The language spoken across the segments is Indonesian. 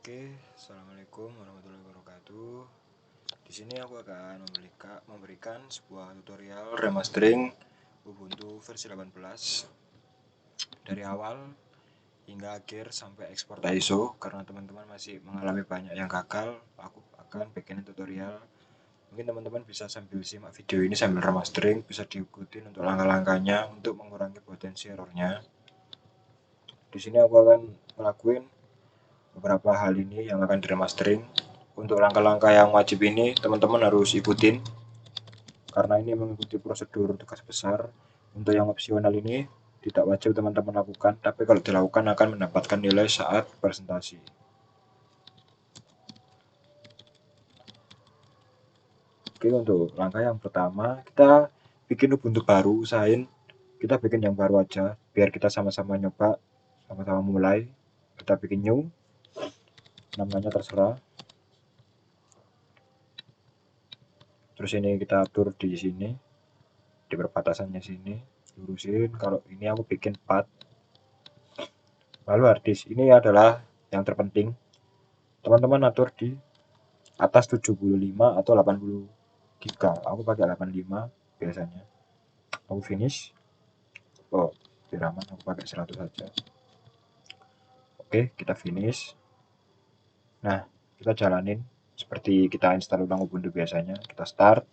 Oke, assalamualaikum warahmatullahi wabarakatuh. Di sini aku akan memberikan sebuah tutorial remastering Ubuntu versi 18 dari awal hingga akhir sampai ekspor ISO. Karena teman-teman masih mengalami banyak yang gagal, aku akan bikin tutorial. Mungkin teman-teman bisa sambil simak video ini sambil remastering, bisa diikutin untuk langkah-langkahnya untuk mengurangi potensi errornya. Di sini aku akan ngelakuin beberapa hal ini yang akan diremastering. Untuk langkah-langkah yang wajib ini teman-teman harus ikutin karena ini mengikuti prosedur tugas besar. Untuk yang opsional ini tidak wajib teman-teman lakukan, tapi kalau dilakukan akan mendapatkan nilai saat presentasi. Oke, untuk langkah yang pertama kita bikin Ubuntu baru. Usahain kita bikin yang baru aja biar kita sama-sama nyoba, sama-sama mulai. Kita bikin new, namanya terserah. Terus ini kita atur di sini, di perbatasannya sini, lurusin. Kalau ini aku bikin 4. Lalu harddisk ini adalah yang terpenting, teman-teman atur di atas 75 atau 80 giga. Aku pakai 85 biasanya. Aku finish. Oh, biar aman aku pakai 100 saja. Oke, kita finish. Nah, kita jalanin seperti kita install ulang Ubuntu biasanya. Kita start.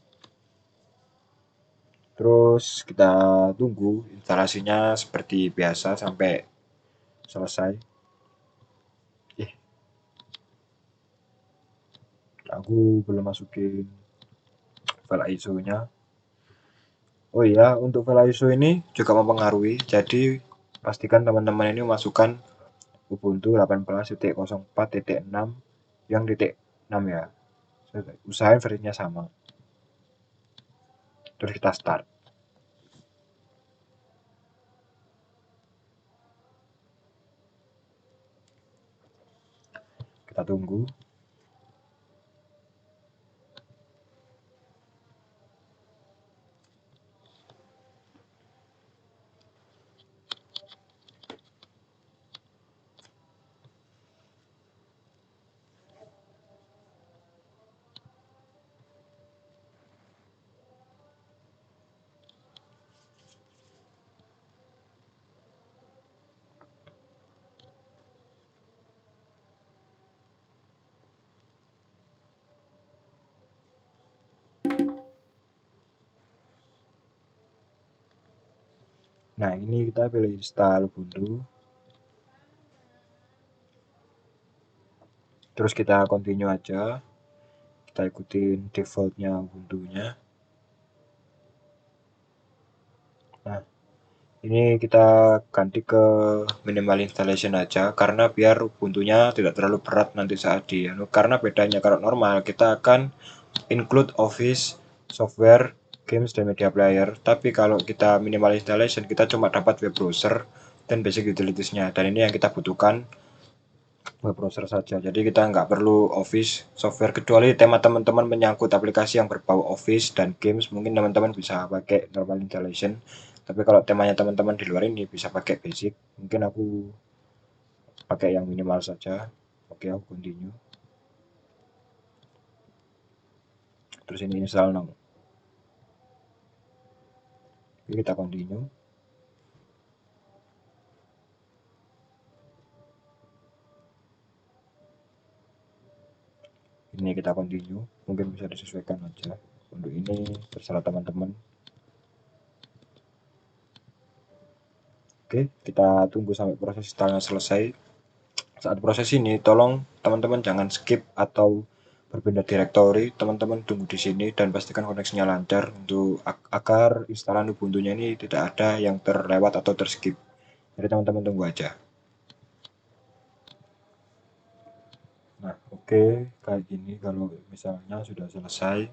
Terus kita tunggu instalasinya seperti biasa sampai selesai. Aku belum masukin file ISO-nya. Oh iya, untuk file ISO ini juga mempengaruhi. Jadi pastikan teman-teman ini masukkan Ubuntu 18.04.6 yang titik 6 ya. Usahain versinya sama. Terus kita start. Kita tunggu. Nah, ini kita pilih install Ubuntu. Terus kita continue aja. Kita ikutin defaultnya Ubuntu-nya. Nah, ini kita ganti ke minimal installation aja karena biar Ubuntu-nya tidak terlalu berat nanti saat karena bedanya kalau normal kita akan include Office, software, games, dan media player. Tapi kalau kita minimal installation kita cuma dapat web browser dan basic utilities-nya. Dan ini yang kita butuhkan, web browser saja. Jadi kita nggak perlu Office, software, kecuali tema teman-teman menyangkut aplikasi yang berbau Office dan games, mungkin teman-teman bisa pakai normal installation. Tapi kalau temanya teman-teman di luar ini bisa pakai basic. Mungkin aku pakai yang minimal saja. Oke, aku continue. Terus ini install now. Oke, kita continue. Ini kita continue, mungkin bisa disesuaikan aja. Untuk ini terserah teman-teman. Oke, kita tunggu sampai proses installnya selesai. Saat proses ini tolong teman-teman jangan skip atau berpindah direktori. Teman-teman tunggu di sini dan pastikan koneksinya lancar untuk agar instalan Ubuntu-nya ini tidak ada yang terlewat atau terskip. Jadi teman-teman tunggu aja. Nah, oke, kayak gini kalau misalnya sudah selesai,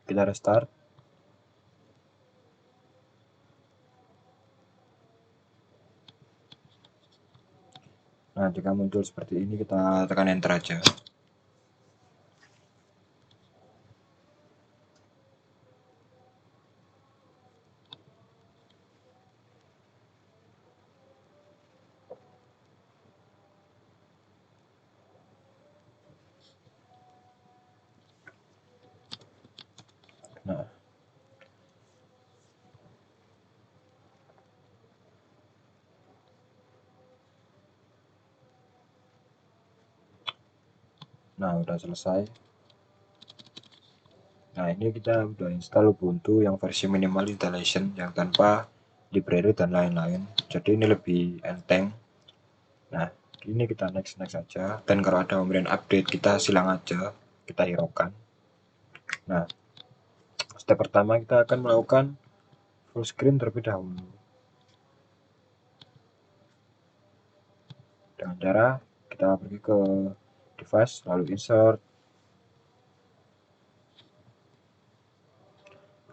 kita restart. Nah, jika muncul seperti ini kita tekan enter aja. Nah, udah selesai. Nah, ini kita udah install Ubuntu yang versi minimal installation yang tanpa library dan lain-lain. Jadi ini lebih enteng. Nah, ini kita next aja. Dan kalau ada pemberian update kita silang aja, kita hiraukan. Nah, step pertama kita akan melakukan full screen terlebih dahulu. Dengan cara kita pergi ke device, lalu insert,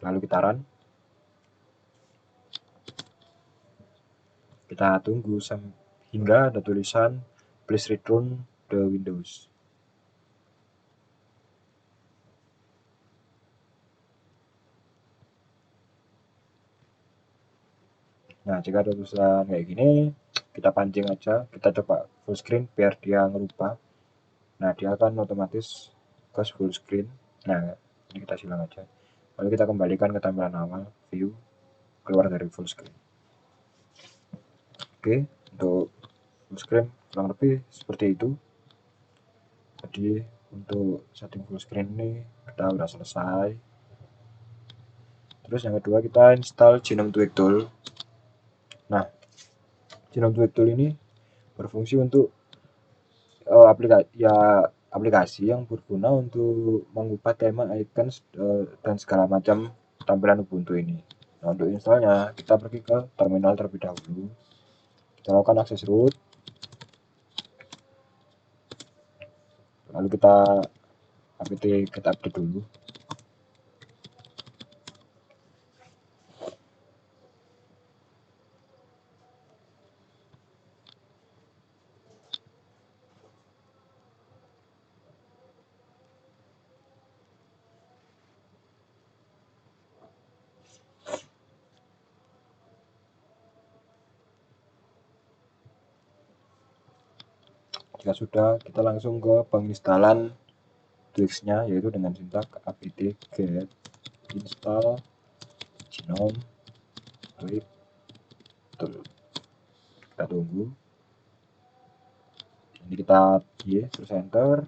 lalu kita run. Kita tunggu hingga ada tulisan please return the Windows. Nah, jika ada tulisan kayak gini, kita pancing aja, kita coba full screen biar dia ngerupa. Nah, dia akan otomatis ke full screen. Nah, ini kita silang aja. Lalu kita kembalikan ke tampilan awal, view, keluar dari full screen. Oke, untuk full screen kurang lebih seperti itu. Jadi untuk setting full screen ini kita udah selesai. Terus yang kedua kita install Genome Tweak Tool. Nah, Genome Tweak Tool ini berfungsi untuk aplikasi yang berguna untuk mengubah tema, icon, dan segala macam tampilan Ubuntu ini. Nah, untuk installnya kita pergi ke terminal terlebih dahulu. Kita lakukan akses root. Lalu kita apt get update dulu. Jika sudah, kita langsung ke penginstalan Twix-nya, yaitu dengan sintak apt get install genome tweak tool. Kita tunggu. Ini kita terus enter.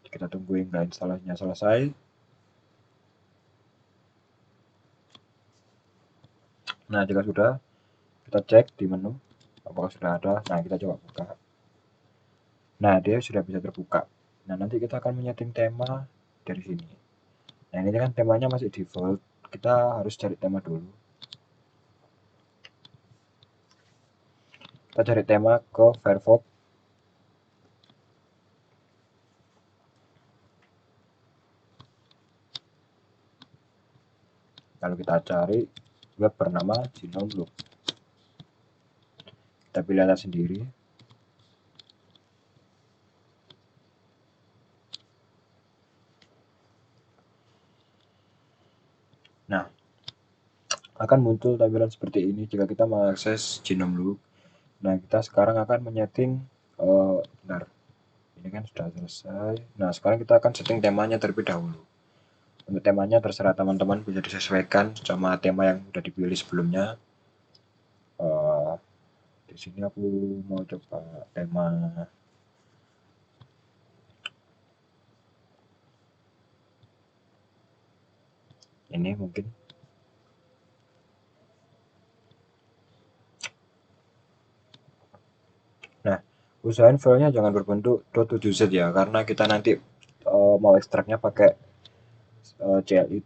Kita tunggu hingga instalasinya selesai. Nah, jika sudah, kita cek di menu apakah sudah ada. Nah, kita coba buka. Nah, dia sudah bisa terbuka. Nah, nanti kita akan menyeting tema dari sini. Nah, ini kan temanya masih default. Kita harus cari tema dulu. Kita cari tema ke Firefox. Lalu kita cari web bernama Genome Look. Kita pilih atas sendiri. Nah, akan muncul tampilan seperti ini jika kita mengakses Genome Look. Nah, kita sekarang akan menyeting bentar. Ini kan sudah selesai. Nah, sekarang kita akan setting temanya terlebih dahulu. Untuk temanya terserah teman-teman, bisa disesuaikan sama tema yang sudah dipilih sebelumnya. Di sini aku mau coba tema ini mungkin. Nah, usahain filenya jangan berbentuk .7z ya, karena kita nanti mau ekstraknya pakai CLI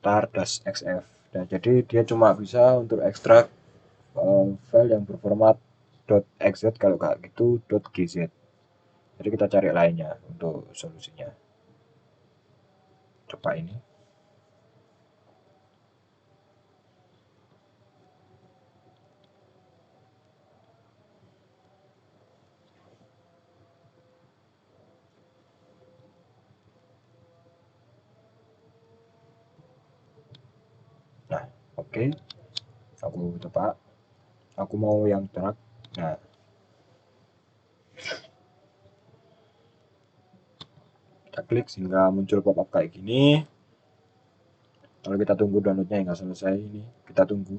tar-xf. Nah, jadi dia cuma bisa untuk ekstrak file yang berformat .xz, kalau nggak gitu .gz. Jadi kita cari lainnya untuk solusinya. Coba ini. Nah, oke. Aku coba. Aku mau yang drag. Nah, kita klik sehingga muncul pop-up kayak gini. Kalau kita tunggu downloadnya hingga selesai, ini kita tunggu.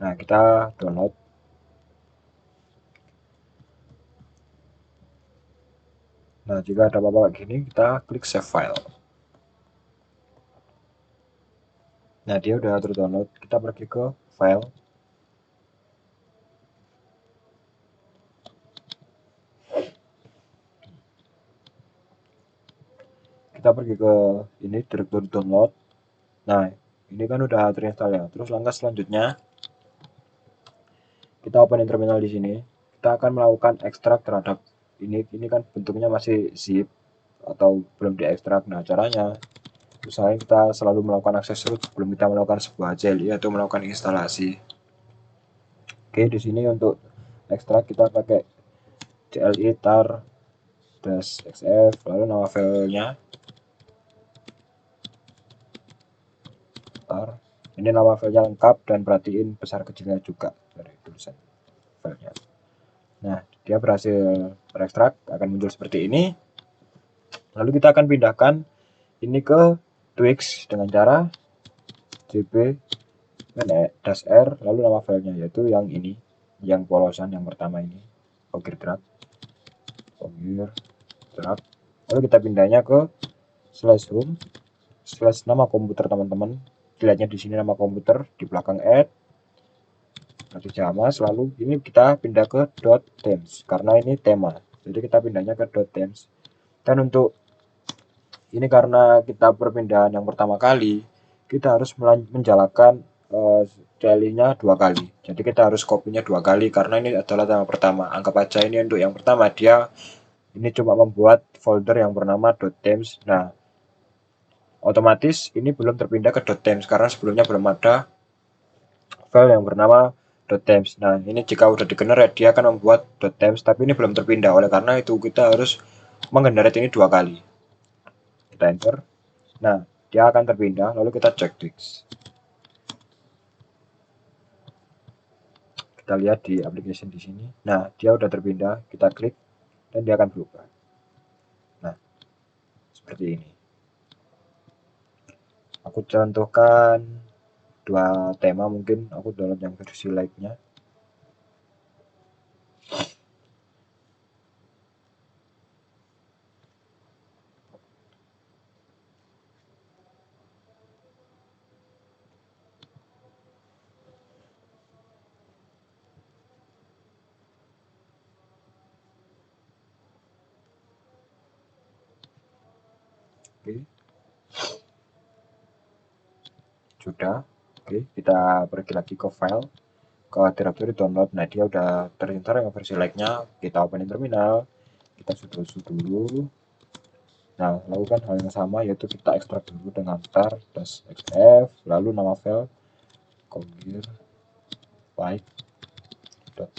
Nah, kita download. Nah, jika ada apa-apa kayak gini, kita klik save file. Nah, dia udah terdownload. Kita pergi ke file. Kita pergi ke ini directory download. Nah, ini kan udah terinstall ya. Terus langkah selanjutnya kita openin terminal di sini. Kita akan melakukan ekstrak terhadap ini. Ini kan bentuknya masih zip atau belum diekstrak. Nah, caranya usahain kita selalu melakukan akses root sebelum kita melakukan sebuah CLI atau melakukan instalasi. Oke, di sini untuk ekstrak kita pakai CLI tar -xf, lalu nama filenya tar. Ini nama filenya lengkap dan perhatiin besar kecilnya juga dari tulisan filenya. Nah, dia berhasil terekstrak, akan muncul seperti ini. Lalu kita akan pindahkan ini ke Twix dengan cara cp -r, lalu nama filenya yaitu yang ini, yang polosan yang pertama ini, Ogir Drag. Lalu kita pindahnya ke /home /nama komputer teman-teman. Dilihatnya di sini nama komputer, di belakang add nanti Jama. Lalu ini kita pindah ke .themes karena ini tema, jadi kita pindahnya ke .themes. Dan untuk ini karena kita perpindahan yang pertama kali, kita harus menjalankan CLI-nya 2 kali. Jadi kita harus kopinya 2 kali karena ini adalah tema pertama. Anggap aja ini untuk yang pertama, dia ini cuma membuat folder yang bernama .themes. Nah, otomatis ini belum terpindah ke .themes karena sebelumnya belum ada file yang bernama .themes. Nah, ini jika udah di-generate, dia akan membuat .themes, tapi ini belum terpindah. Oleh karena itu kita harus menggenerate ini 2 kali. Kita enter. Nah, dia akan terpindah. Lalu kita cek Twix. Kita lihat di application di sini. Nah, dia udah terpindah. Kita klik dan dia akan berubah. Nah, seperti ini. Aku contohkan 2 tema, mungkin aku download yang versi light-nya. Oke. Sudah. Oke, kita pergi lagi ke file, ke directory download. Nah, dia udah terinstall yang versi light-nya. Kita openin terminal, kita sudo dulu. Nah, lakukan hal yang sama, yaitu kita ekstrak dulu dengan tar -xf, lalu nama file ogir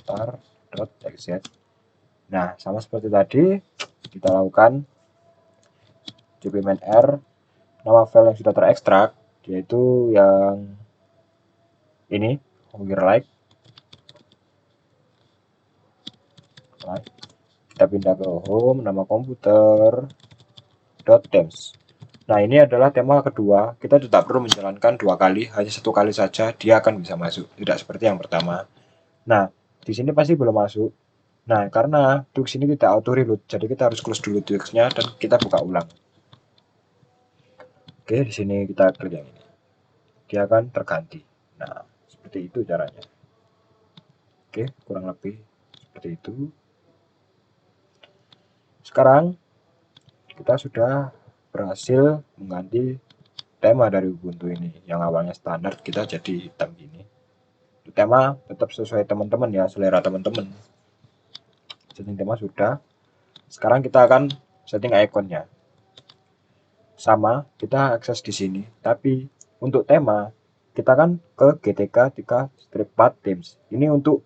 .tar.xz. Nah, sama seperti tadi, kita lakukan cp-r, nama file yang sudah terekstrak, yaitu yang ini, ogir like. Kita pindah ke home, nama komputer, .themes. Nah, ini adalah tema kedua. Kita tidak perlu menjalankan 2 kali, hanya 1 kali saja dia akan bisa masuk, tidak seperti yang pertama. Nah, di sini pasti belum masuk. Nah, karena Twix ini tidak auto reload, jadi kita harus close dulu Twix-nya dan kita buka ulang. Oke, di sini kita klik yang ini. Dia akan terganti. Nah, seperti itu caranya. Oke, kurang lebih seperti itu. Sekarang kita sudah berhasil mengganti tema dari Ubuntu ini. Yang awalnya standar, kita jadi hitam gini. Tema tetap sesuai teman-teman ya, selera teman-teman. Setting tema sudah. Sekarang kita akan setting ikonnya. Sama, kita akses di sini. Tapi untuk tema, kita kan ke gtk-path themes. Ini untuk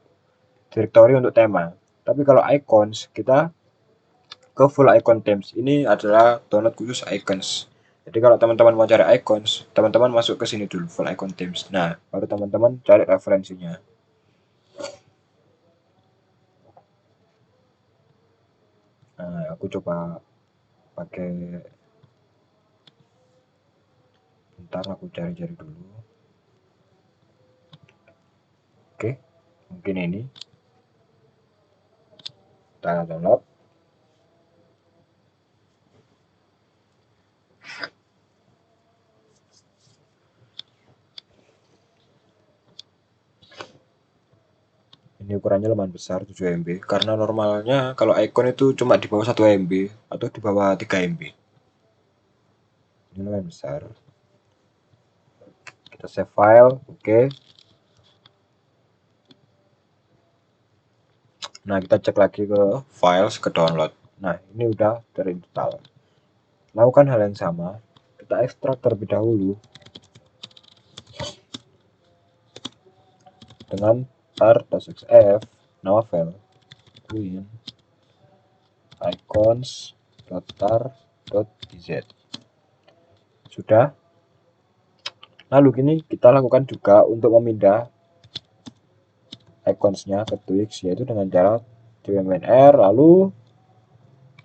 directory untuk tema. Tapi kalau icons, kita ke full icon themes. Ini adalah download khusus icons. Jadi kalau teman-teman mau cari icons, teman-teman masuk ke sini dulu, full icon themes. Nah, baru teman-teman cari referensinya. Nah, aku coba pakai, bentar aku cari-cari dulu. plugin ini, kita download. Ini ukurannya lumayan besar, 7 MB, karena normalnya kalau icon itu cuma di bawah 1 MB atau di bawah 3 MB. Ini lumayan besar. Kita save file, oke. Nah, kita cek lagi ke files, ke download. Nah, ini udah terinstall. Lakukan hal yang sama, kita ekstrak terlebih dahulu dengan tar.xf, nama file win icons.tar.iz. Sudah. Lalu kini kita lakukan juga untuk memindah iconsnya ke Twix, yaitu dengan cara cmnr lalu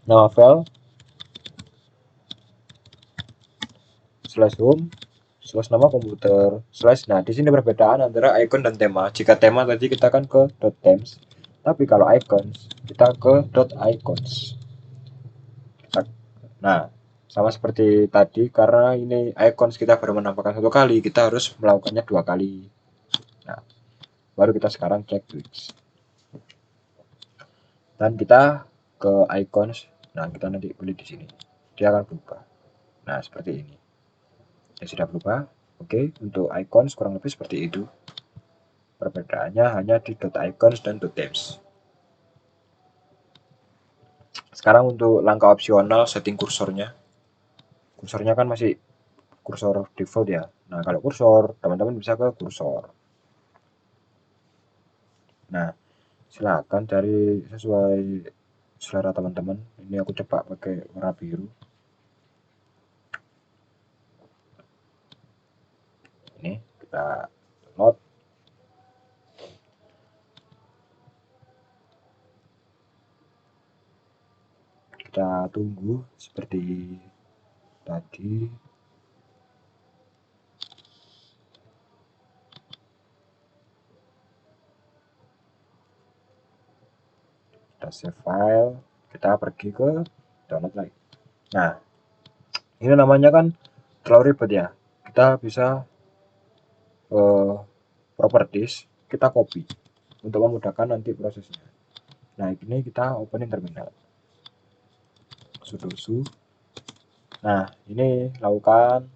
nama file /home /nama komputer / nah di sini perbedaan antara icon dan tema. Jika tema tadi kita kan ke .themes, tapi kalau icons kita ke .icons. Nah, sama seperti tadi, karena ini icons kita baru menampakkan 1 kali, kita harus melakukannya 2 kali. Nah, baru kita sekarang cek Twix. Dan kita ke icons. Nah, kita nanti pilih di sini. Dia akan berubah. Nah, seperti ini. Ya sudah berubah. Oke, untuk icons kurang lebih seperti itu. Perbedaannya hanya di .icons dan .themes. Sekarang untuk langkah opsional setting kursornya. Kursornya kan masih kursor default ya. Nah, kalau kursor, teman-teman bisa ke kursor. Nah, silakan cari sesuai selera teman-teman. Ini aku coba pakai warna biru. Ini kita load. Kita tunggu seperti tadi. Kita save file, kita pergi ke download lagi. Nah, ini namanya kan terlalu ribet ya. Kita bisa properties, kita copy untuk memudahkan nanti prosesnya. Nah, ini kita opening terminal. Sudo su. Nah, ini lakukan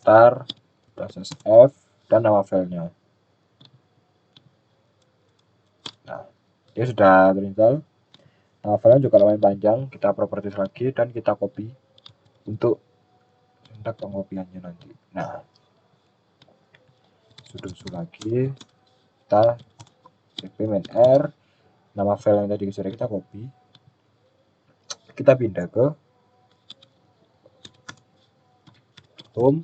tar .f dan nama filenya. Nah, dia sudah terinstall. Nama filenya juga lumayan panjang. Kita properties lagi dan kita copy untuk hendak pengopiannya nanti. Nah, sudo su lagi. Kita cpmnr, nama file yang tadi sudah kita copy. Kita pindah ke home,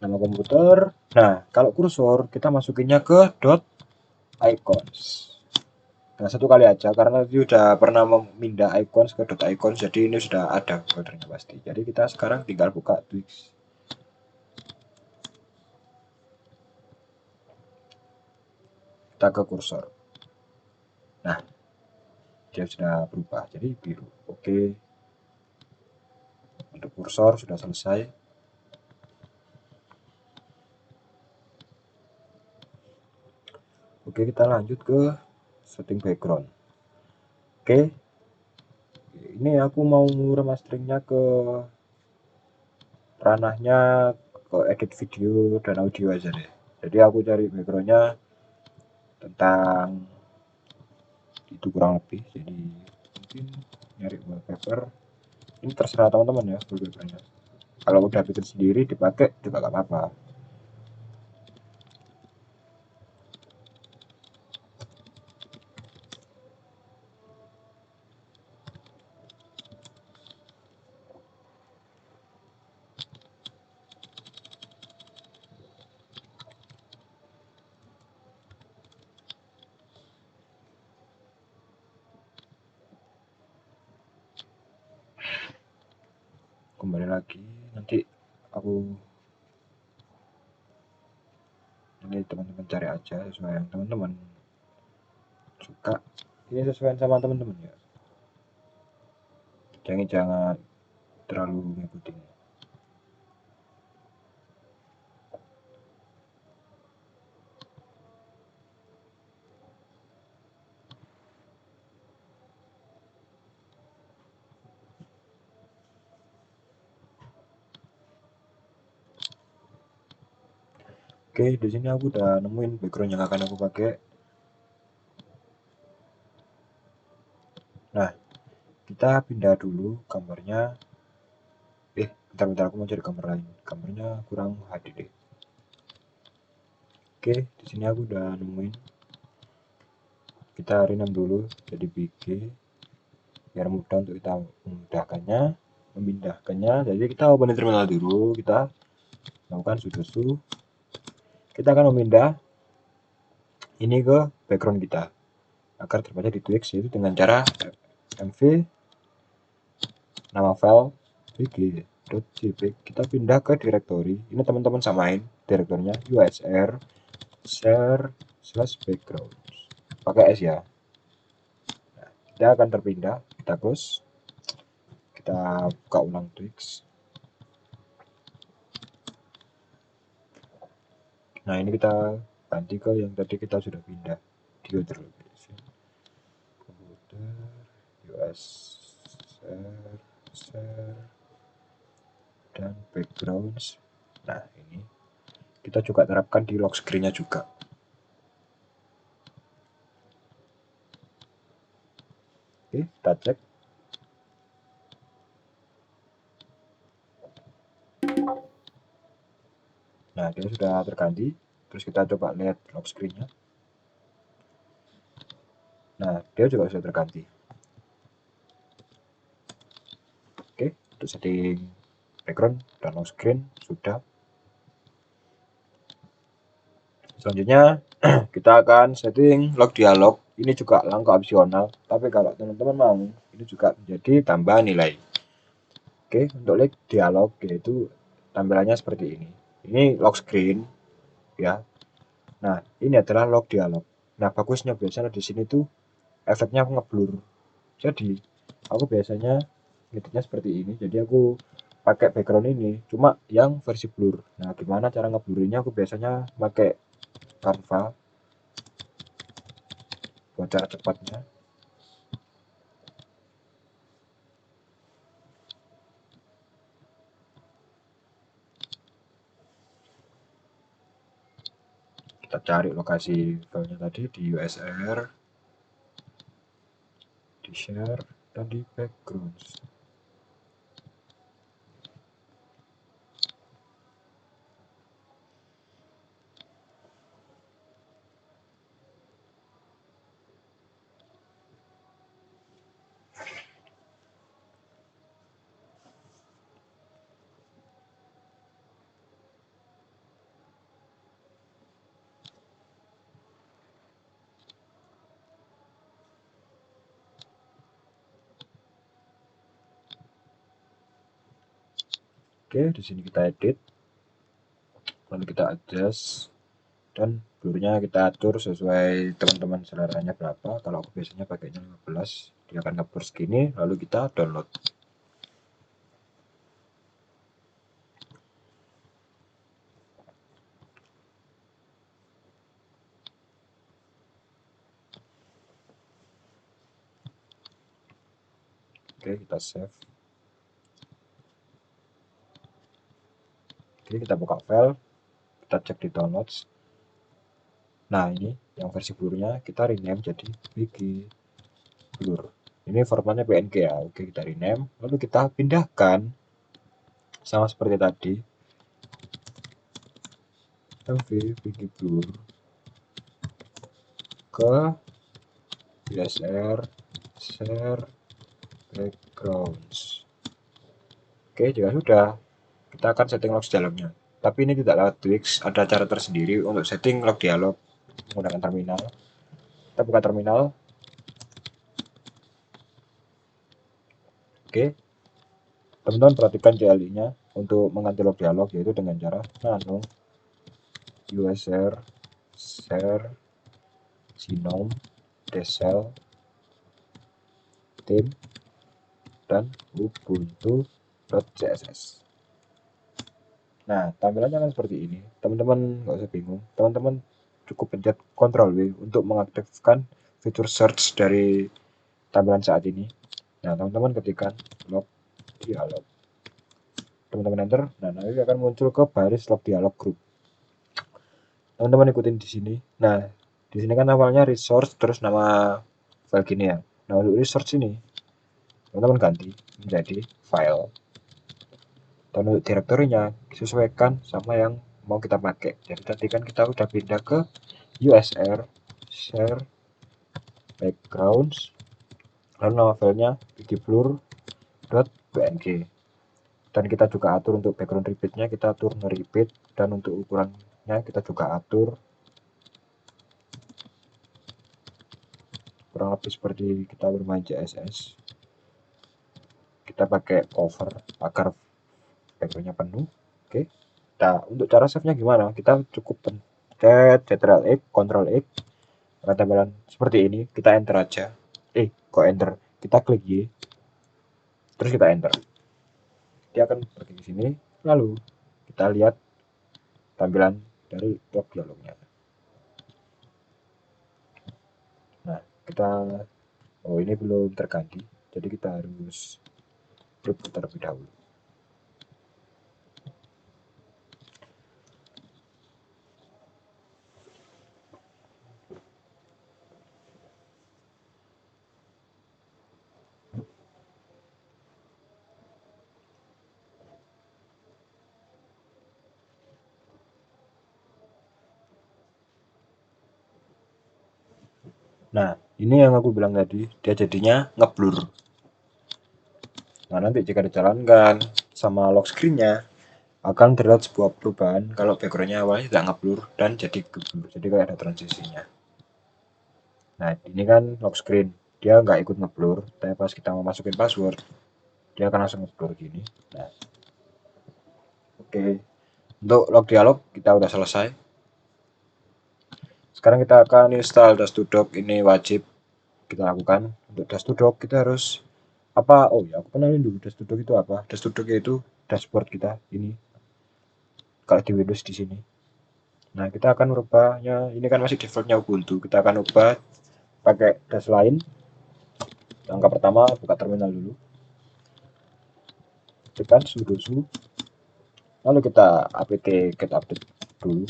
nama komputer. Nah, kalau kursor kita masukinnya ke .icons. Nah, 1 kali aja karena tadi udah pernah memindah icons ke .icons, jadi ini sudah ada foldernya pasti. Jadi kita sekarang tinggal buka Twix. Kita ke kursor. Nah, dia sudah berubah jadi biru. Oke. Untuk kursor sudah selesai. Oke, kita lanjut ke setting background. Oke, ini aku mau remasteringnya ke ranahnya ke edit video dan audio aja deh. Jadi aku cari backgroundnya tentang itu kurang lebih. Jadi mungkin nyari wallpaper. Ini terserah teman-teman ya wallpapernya. Kalau udah bikin sendiri dipakai juga gak apa-apa. Kembali lagi, nanti aku Ini teman-teman cari aja sesuai yang teman-teman suka. Ini sesuai sama teman-teman ya, jangan terlalu ngikutin. Oke, di sini aku udah nemuin background yang akan aku pakai. Nah, kita pindah dulu gambarnya. Bentar, aku mau cari gambar lain. Gambarnya kurang HD deh. Oke, di sini aku udah nemuin. Kita rename dulu jadi BG biar mudah untuk kita memindahkannya. Jadi kita open terminal dulu, kita lakukan sudo. Kita akan memindah ini ke background kita agar terbaca di Twix, yaitu dengan cara mv nama file bg.jpg. Kita pindah ke directory. Ini teman-teman samain direktorinya usr share/background pakai S ya. Nah, kita akan terpindah, kita close, kita buka ulang Twix. Nah, ini kita ganti ke yang tadi kita sudah pindah di other location, komputer share dan backgrounds. Nah, ini kita juga terapkan di lock screen-nya juga. Oke, kita cek. Nah, dia sudah terganti. Terus kita coba lihat lock screen-nya. Nah, dia juga sudah terganti. Oke, untuk setting background dan lock screen sudah. Selanjutnya kita akan setting lock dialog. Ini juga langkah opsional, tapi kalau teman-teman mau, ini juga menjadi tambahan nilai. Oke, untuk lock dialog yaitu tampilannya seperti ini. Ini lock screen ya. Nah, ini adalah lock dialog. Nah, bagusnya biasanya di sini tuh efeknya ngeblur. Jadi, aku biasanya ngeditnya seperti ini. Jadi aku pakai background ini, cuma yang versi blur. Nah, gimana cara ngeblurinya? Aku biasanya pakai Canva buat cara cepatnya. Kita cari lokasi filenya tadi di USR, di share, dan di backgrounds. Oke, di sini kita edit, lalu kita adjust, dan blurnya kita atur sesuai teman-teman seleranya berapa. Kalau aku biasanya pakainya 15, dia akan ngeblur segini, lalu kita download. Oke, kita save. Oke, kita buka file, kita cek di downloads. Nah, ini yang versi blurnya kita rename jadi BG blur. Ini formatnya PNG ya. Oke, kita rename, lalu kita pindahkan sama seperti tadi, mv BG blur ke usr share backgrounds. Oke, jika sudah, kita akan setting lock dalamnya. Tapi ini tidak lewat Twix, ada cara tersendiri untuk setting lock dialog menggunakan terminal. Kita buka terminal. Oke, teman-teman perhatikan CLI-nya untuk mengganti lock dialog, yaitu dengan cara nano user share Gnome Desel Team dan Ubuntu.css. Nah, tampilannya kan seperti ini. Teman-teman nggak usah bingung. Teman-teman cukup pencet Ctrl W untuk mengaktifkan fitur search dari tampilan saat ini. Nah, teman-teman ketikkan log dialog. Teman-teman enter. Nah, nanti akan muncul ke baris log dialog group. Teman-teman ikutin di sini. Nah, di sini kan awalnya resource terus nama file gini ya. Nah, untuk resource ini teman-teman ganti menjadi file. Dan untuk direktorinya disesuaikan sama yang mau kita pakai. Jadi tadi kan kita udah pindah ke usr share backgrounds, lalu nama filenya bgblur.png, dan kita juga atur untuk background repeatnya, kita atur no repeat, dan untuk ukurannya kita juga atur kurang lebih seperti kita bermain CSS. Kita pakai cover agar backgroundnya penuh. Oke. Nah, untuk cara save-nya gimana? Kita cukup pencet Ctrl X, Ctrl X, tampilan seperti ini. Kita enter aja. Kok enter? Kita klik Y, terus kita enter. Dia akan pergi ke sini. Lalu kita lihat tampilan dari log dialognya. Nah, ini belum terganti, jadi kita harus reboot terlebih dahulu. Nah, ini yang aku bilang tadi, dia jadinya ngeblur. Nah, nanti jika dijalankan sama lock screen-nya, akan terlihat sebuah perubahan kalau background-nya awalnya tidak ngeblur dan jadi ngeblur. Jadi kayak ada transisinya. Nah, ini kan lock screen. Dia nggak ikut ngeblur, tapi pas kita mau masukin password, dia akan langsung ngeblur gini. Nah, oke. Untuk log dialog kita udah selesai. Sekarang kita akan install Dust2Dock, ini wajib kita lakukan. Untuk Dust2Dock kita harus apa? Oh ya, aku kenalin dulu Dust2Dock itu apa. Dust2Dock itu dashboard kita ini. Kalau di Windows di sini. Nah, kita akan merubahnya. Ini kan masih defaultnya Ubuntu. Kita akan ubah pakai dash lain. Langkah pertama buka terminal dulu. Tekan sudo su. Lalu kita apt get update dulu.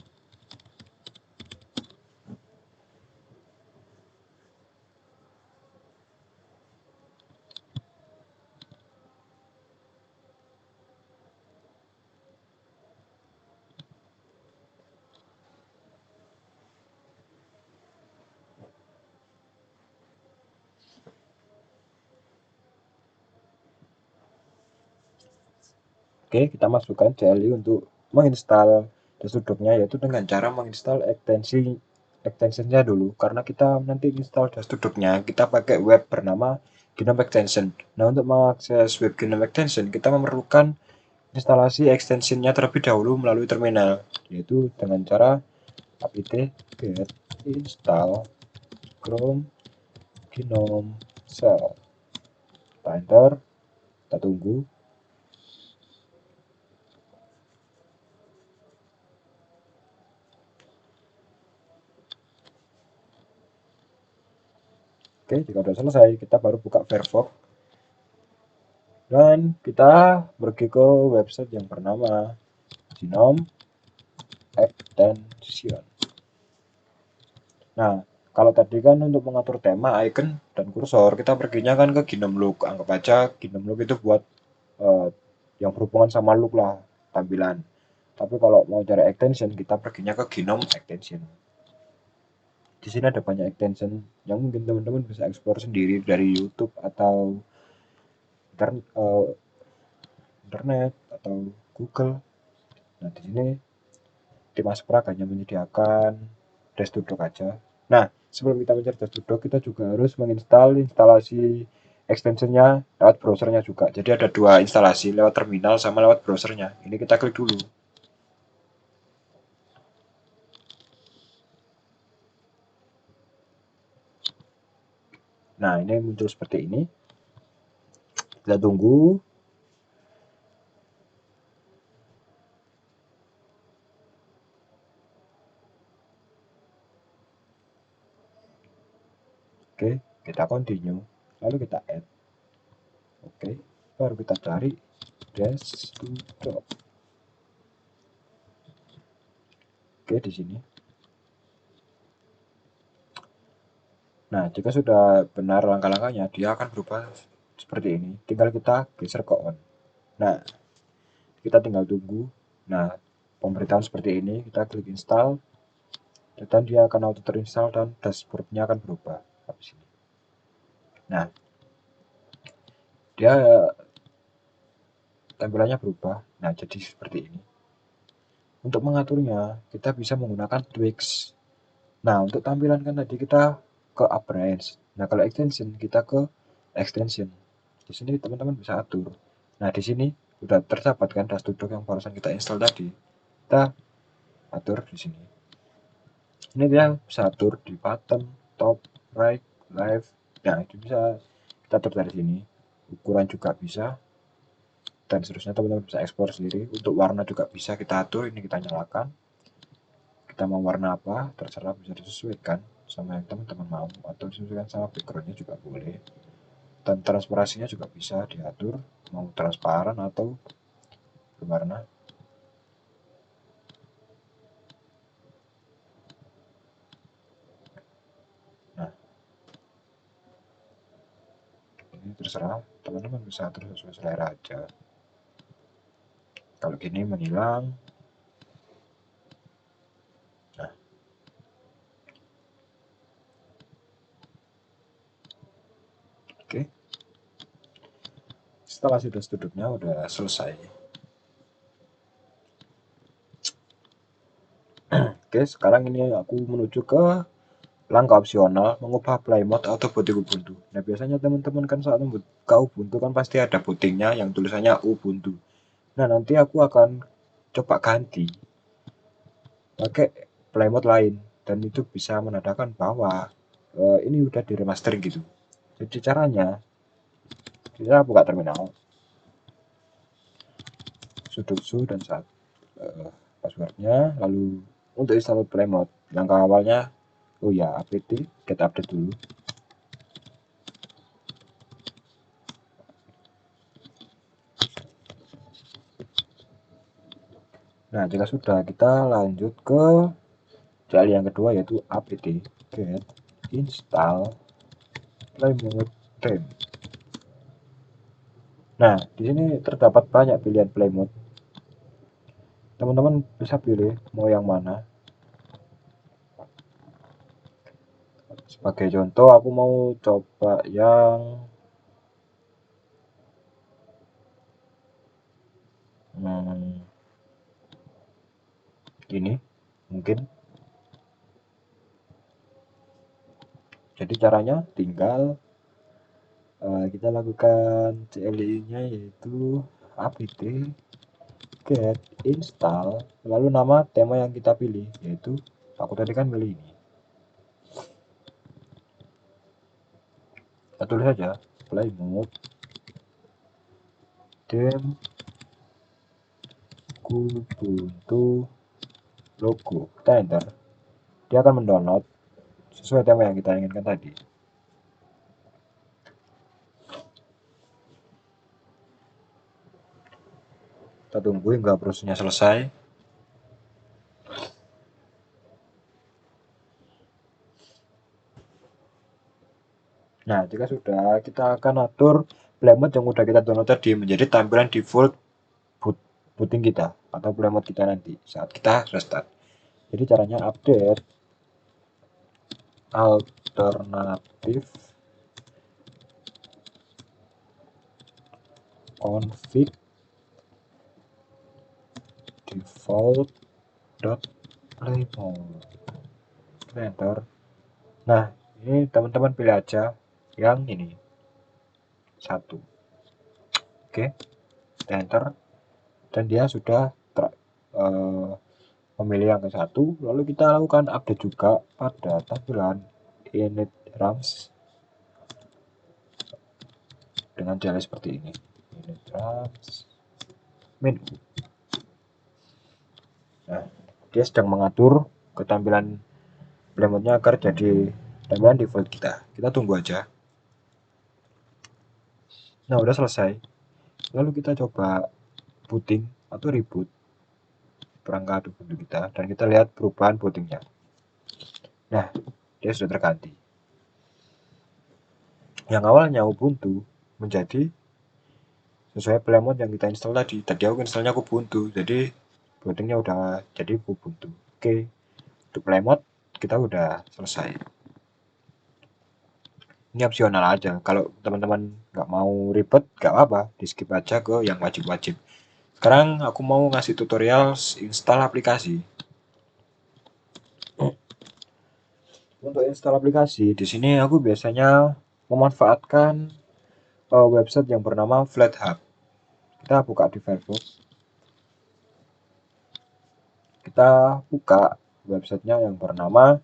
Oke, kita masukkan CLI untuk menginstal Dust2Dock-nya, yaitu dengan cara menginstal extensionnya dulu. Karena kita nanti install Dust2Dock-nya, kita pakai web bernama Gnome Extension. Nah, untuk mengakses web Gnome Extension, kita memerlukan instalasi extensionnya terlebih dahulu melalui terminal, yaitu dengan cara apt get install chrome gnome shell. Kita enter, kita tunggu. Oke, jika sudah selesai, kita baru buka Firefox dan kita pergi ke website yang bernama Gnome Extension. Nah, kalau tadi kan untuk mengatur tema, icon, dan kursor, kita perginya kan ke Gnome Look. Anggap aja Gnome Look itu buat yang berhubungan sama look lah, tampilan. Tapi kalau mau cari extension, kita perginya ke Gnome Extension. Di sini ada banyak extension yang mungkin teman-teman bisa eksplor sendiri dari YouTube atau internet atau Google. Nah, di sini tim Asprak hanya menyediakan Dust2Dock aja. Nah, sebelum kita mencari Dust2Dock, kita juga harus menginstal instalasi extensionnya lewat browsernya juga. Jadi ada dua instalasi, lewat terminal sama lewat browsernya. Ini kita klik dulu. Nah, ini muncul seperti ini. Kita tunggu. Oke, kita continue. Lalu kita add. Oke, baru kita cari desktop. Oke, di sini. Nah, jika sudah benar langkah-langkahnya, dia akan berubah seperti ini. Tinggal kita geser ke on. Nah, kita tinggal tunggu. Nah, pemberitahuan seperti ini, kita klik install, dan dia akan auto terinstall dan dashboardnya akan berubah. Habis ini. Nah, dia tampilannya berubah. Nah, jadi seperti ini. Untuk mengaturnya, kita bisa menggunakan Twix. Nah, untuk tampilan kan tadi kita ke appearance. Nah, kalau extension kita ke extension. Di sini teman-teman bisa atur. Nah, di sini sudah terdapat kan dashboard yang barusan kita install tadi. Kita atur di sini. Ini dia bisa atur di bottom, top, right, left. Nah, itu bisa kita atur dari sini. Ukuran juga bisa. Dan seterusnya teman-teman bisa ekspor sendiri. Untuk warna juga bisa kita atur. Ini kita nyalakan. Kita mau warna apa, terserah, bisa disesuaikan sama yang teman-teman mau, atau disesuaikan sama backgroundnya juga boleh. Dan transparansinya juga bisa diatur, mau transparan atau berwarna. Nah, ini terserah, teman-teman bisa atur sesuai selera aja. Kalau gini menghilang. Nah, oke. Setelah sudah duduknya udah selesai. Oke, sekarang ini aku menuju ke langkah opsional mengubah play mode atau booting Ubuntu. Nah, biasanya teman-teman kan saat membuka Ubuntu kan pasti ada bootingnya yang tulisannya Ubuntu. Nah, nanti aku akan coba ganti pakai play mode lain, dan itu bisa menandakan bahwa ini udah di remastering gitu. Jadi caranya kita buka terminal, sudo dan saat passwordnya, lalu untuk install play mode langkah awalnya, oh ya, apt get update dulu. Nah, jika sudah, kita lanjut ke cari yang kedua, yaitu apt get install play mode game. Nah, di sini terdapat banyak pilihan play mode. Teman-teman bisa pilih mau yang mana. Sebagai contoh, aku mau coba yang ini mungkin. Jadi caranya tinggal kita lakukan CLI-nya, yaitu apt get install, lalu nama tema yang kita pilih, yaitu aku tadi kan pilih ini. Kita tulis saja play mode dem Ubuntu logo. Kita enter. Dia akan mendownload sesuai tema yang kita inginkan tadi. Kita tunggu hingga prosesnya selesai. Nah, jika sudah, kita akan atur play mode yang sudah kita download tadi menjadi tampilan default booting kita atau play mode kita nanti saat kita restart. Jadi caranya update alternatif config default play mode. Enter. Nah, ini teman-teman pilih aja yang ini satu. Oke, enter, dan dia sudah memilih yang ke satu. Lalu kita lakukan update juga pada tampilan init RAMs. dengan CLI seperti ini. Ini transmit. Nah, dia sedang mengatur ketampilan playmodenya agar jadi tampilan default kita. Kita tunggu aja. Nah, udah selesai. Lalu kita coba booting atau reboot perangkat Ubuntu kita dan kita lihat perubahan bootingnya. Nah, dia sudah terganti. Yang awalnya Ubuntu menjadi sesuai playmode yang kita install tadi. Tadi aku installnya Ubuntu, jadi bootingnya udah jadi Ubuntu. Oke, untuk playmode kita udah selesai. Ini opsional aja. Kalau teman-teman nggak mau ribet, nggak apa-apa, di skip aja ke yang wajib-wajib. Sekarang aku mau ngasih tutorial install aplikasi. Untuk install aplikasi, di sini aku biasanya memanfaatkan website yang bernama FlatHub. Kita buka di Firefox. Kita buka websitenya yang bernama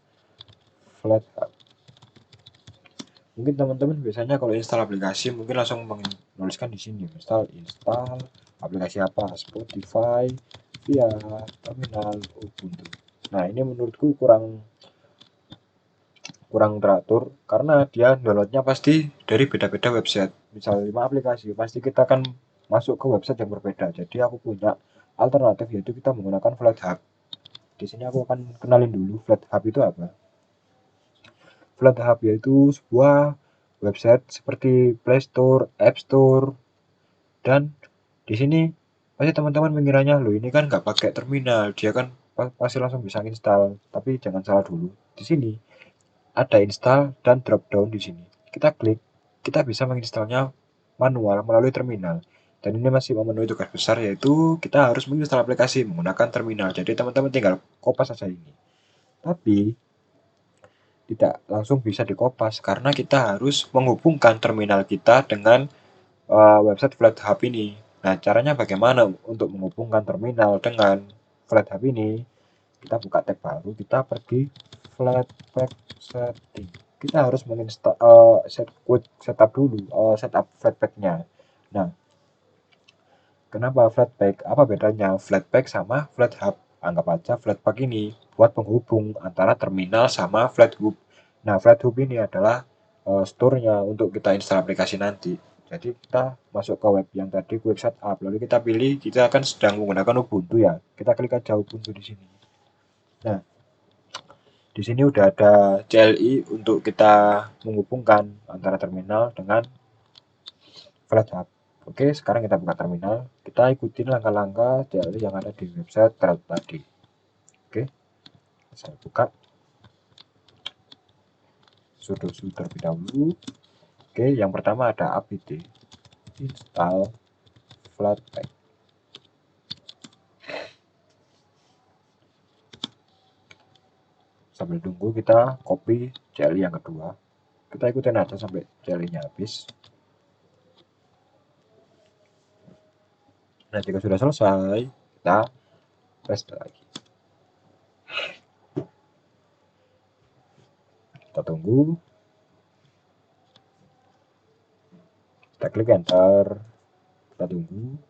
FlatHub. Mungkin teman-teman biasanya kalau install aplikasi mungkin langsung menuliskan di sini install aplikasi apa, Spotify via terminal Ubuntu. Nah, ini menurutku kurang teratur karena dia downloadnya pasti dari beda-beda website. Misal 5 aplikasi, pasti kita akan masuk ke website yang berbeda. Jadi aku punya alternatif yaitu kita menggunakan FlatHub. Di sini aku akan kenalin dulu FlatHub itu apa. FlatHub yaitu sebuah website seperti Play Store, App Store, dan di sini pasti teman-teman mengiranya loh ini kan nggak pakai terminal, dia kan pasti langsung bisa install. Tapi jangan salah dulu. Di sini ada install dan drop down di sini. Kita klik, kita bisa menginstalnya manual melalui terminal. Dan ini masih memenuhi tugas besar yaitu kita harus menginstal aplikasi menggunakan terminal. Jadi teman-teman tinggal kopas saja ini. Tapi tidak langsung bisa dikopas karena kita harus menghubungkan terminal kita dengan website FlatHub ini. Nah, caranya bagaimana untuk menghubungkan terminal dengan FlatHub ini? Kita buka tab baru, kita pergi Flatpak setting. Kita harus menginstal setup dulu setup Flatpak-nya. Nah, kenapa Flatpak? Apa bedanya Flatpak sama FlatHub? Anggap aja Flatpak ini buat penghubung antara terminal sama FlatHub. Nah, FlatHub ini adalah store-nya untuk kita install aplikasi nanti. Jadi kita masuk ke web yang tadi web setup, lalu kita pilih kita akan sedang menggunakan Ubuntu ya. Kita klik aja Ubuntu di sini. Nah, di sini udah ada CLI untuk kita menghubungkan antara terminal dengan FlatHub. Oke, sekarang kita buka terminal. Kita ikutin langkah-langkah CLI yang ada di website tadi. Oke, saya buka. Sudo terlebih dahulu. Oke, yang pertama ada apt install Flatpak. Sambil tunggu kita copy CLI yang kedua. Kita ikutin aja sampai CLI-nya habis. Nah, jika sudah selesai, kita paste lagi. Kita tunggu. Kita klik enter. Kita tunggu.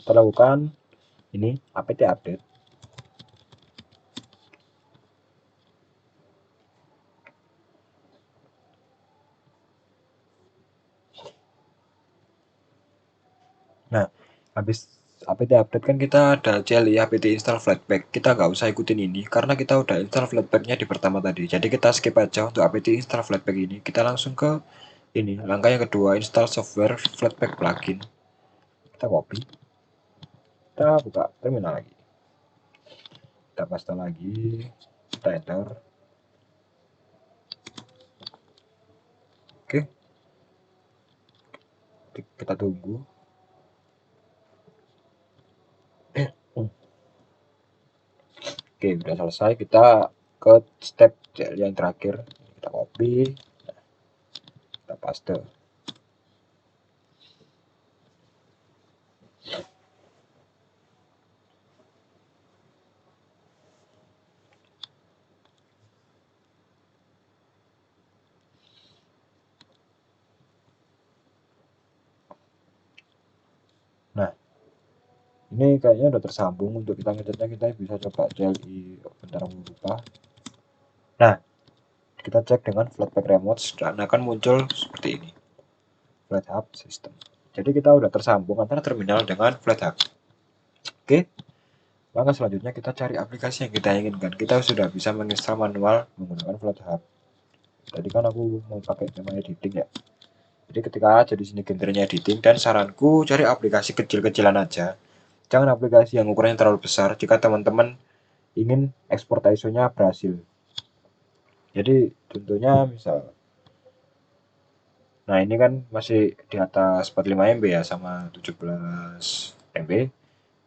Kita lakukan ini apt update. Nah, habis apt update kan kita ada CLI apt install Flatpak. Kita nggak usah ikutin ini karena kita udah install Flatpak-nya di pertama tadi. Jadi kita skip aja untuk apt install Flatpak ini. Kita langsung ke ini langkah yang kedua, install software Flatpak plugin. Kita copy. Kita buka terminal lagi. Kita paste lagi. Kita enter. Oke. Kita tunggu. Oke, udah selesai. Kita ke step yang terakhir. Kita copy, kita paste. Nah, ini kayaknya udah tersambung. Untuk kita ngecatnya kita bisa coba CLI bentar aku lupa. Nah, kita cek dengan Flatpak Remote dan akan muncul seperti ini. FlatHub System. Jadi kita udah tersambung antara terminal dengan FlatHub. Oke. Langkah selanjutnya kita cari aplikasi yang kita inginkan. Kita sudah bisa menginstal manual menggunakan FlatHub. Tadi kan aku mau pakai tema editing ya. Jadi ketika aja di sini genrenya editing dan saranku cari aplikasi kecil-kecilan aja. Jangan aplikasi yang ukurannya terlalu besar jika teman-teman ingin ekspor ISO-nya berhasil. Jadi contohnya misal, nah ini kan masih di atas 45 MB ya sama 17 MB.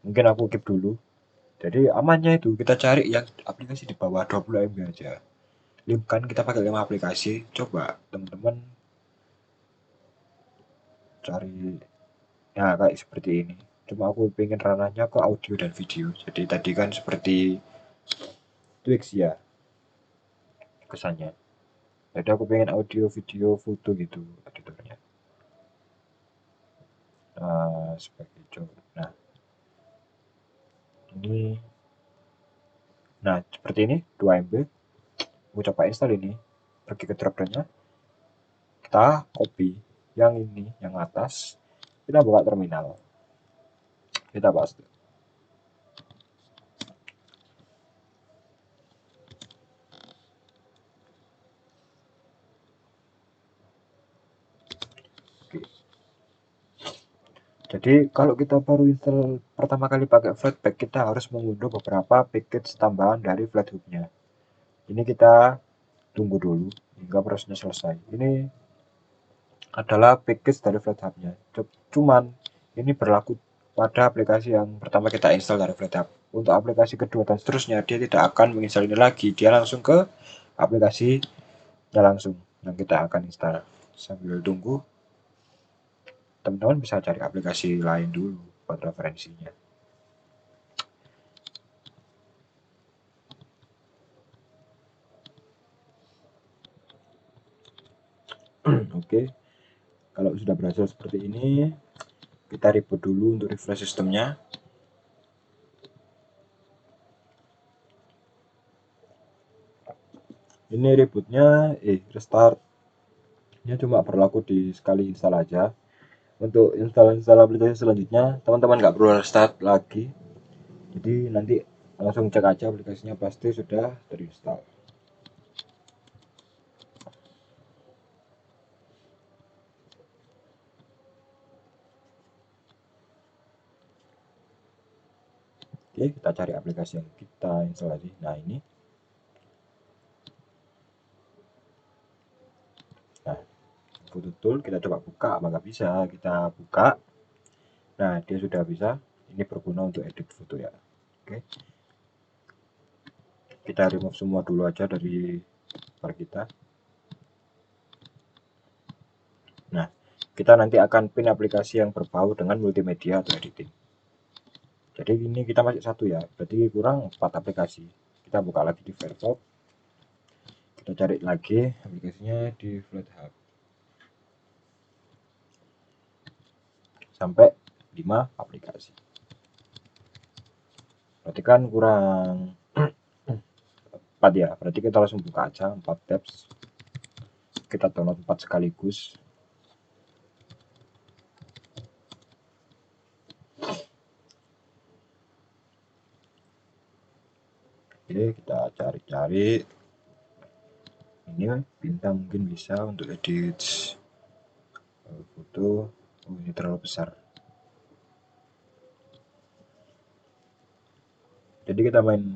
Mungkin aku keep dulu. Jadi amannya itu kita cari yang aplikasi di bawah 20 MB aja. Kan kita pakai 5 aplikasi. Coba teman-teman cari ya kayak seperti ini. Cuma aku pengen ranahnya ke audio dan video. Jadi tadi kan seperti Twix ya kesannya. Jadi aku pengen audio, video, foto gitu editornya. Nah, seperti itu. Nah, ini, nah seperti ini 2 MB. Aku coba install ini. Pergi ke dropdownnya, kita copy yang ini, yang atas. Kita buka terminal. Kita paste. Oke. Jadi kalau kita baru install pertama kali pakai Flatpak, kita harus mengunduh beberapa package tambahan dari Flathub-nya. Ini kita tunggu dulu hingga prosesnya selesai. Ini adalah package dari FlatHub-nya. Cuman ini berlaku pada aplikasi yang pertama kita install dari FlatHub. Untuk aplikasi kedua dan seterusnya dia tidak akan menginstal ini lagi. Dia langsung ke aplikasinya langsung yang kita akan install. Sambil tunggu, teman-teman bisa cari aplikasi lain dulu buat referensinya. Oke, kalau sudah berhasil seperti ini, kita reboot dulu untuk refresh sistemnya. Ini rebootnya, restartnya cuma berlaku di sekali install aja. Untuk install aplikasi selanjutnya, teman-teman nggak perlu restart lagi. Jadi nanti langsung cek aja aplikasinya pasti sudah terinstall. Oke, kita cari aplikasi yang kita install lagi. Nah ini, nah foto tool kita coba buka, apakah bisa kita buka. Nah dia sudah bisa. Ini berguna untuk edit foto ya. Oke, kita remove semua dulu aja dari bar kita. Nah, kita nanti akan pin aplikasi yang berbau dengan multimedia atau editing. Jadi ini kita masih satu ya, berarti kurang 4 aplikasi. Kita buka lagi di Firefox, kita cari lagi aplikasinya di FlatHub sampai 5 aplikasi. Berarti kan kurang 4 ya, berarti kita langsung buka aja 4 tabs. Kita download 4 sekaligus. Oke, kita cari-cari. Ini bintang mungkin bisa untuk edit foto. Oh, ini terlalu besar. Jadi kita main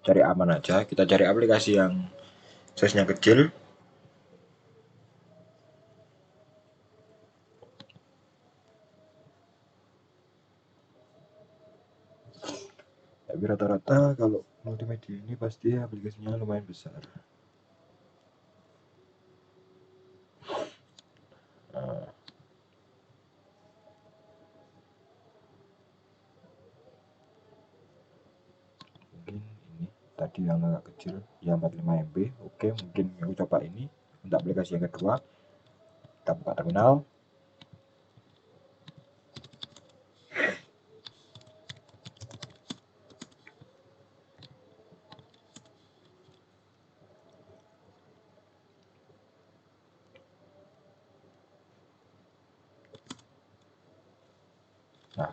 cari aman aja, kita cari aplikasi yang size-nya kecil. Tapi rata-rata kalau Multimedia ini pasti aplikasinya lumayan besar. Nah, mungkin ini tadi yang agak kecil yang 45 MB. Oke, mungkin aku coba ini untuk aplikasi yang kedua. Kita buka terminal. Nah,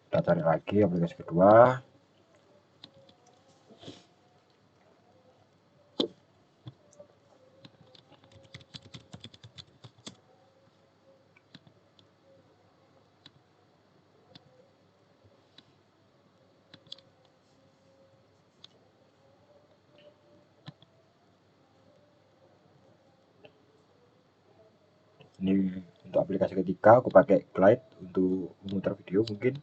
kita cari lagi aplikasi kedua. Ini untuk aplikasi ketiga, aku pakai Glide untuk memutar video. Mungkin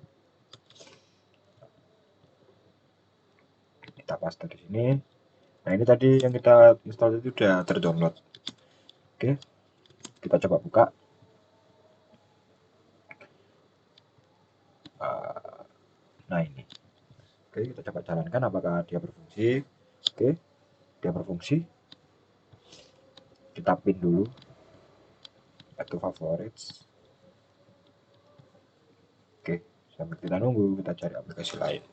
kita paste di sini. Nah, ini tadi yang kita install itu udah terdownload. Oke, kita coba buka. Nah, ini. Oke, kita coba jalankan apakah dia berfungsi. Oke, dia berfungsi. Kita pin dulu add to favorites. Oke, sambil kita nunggu, kita cari aplikasi lain.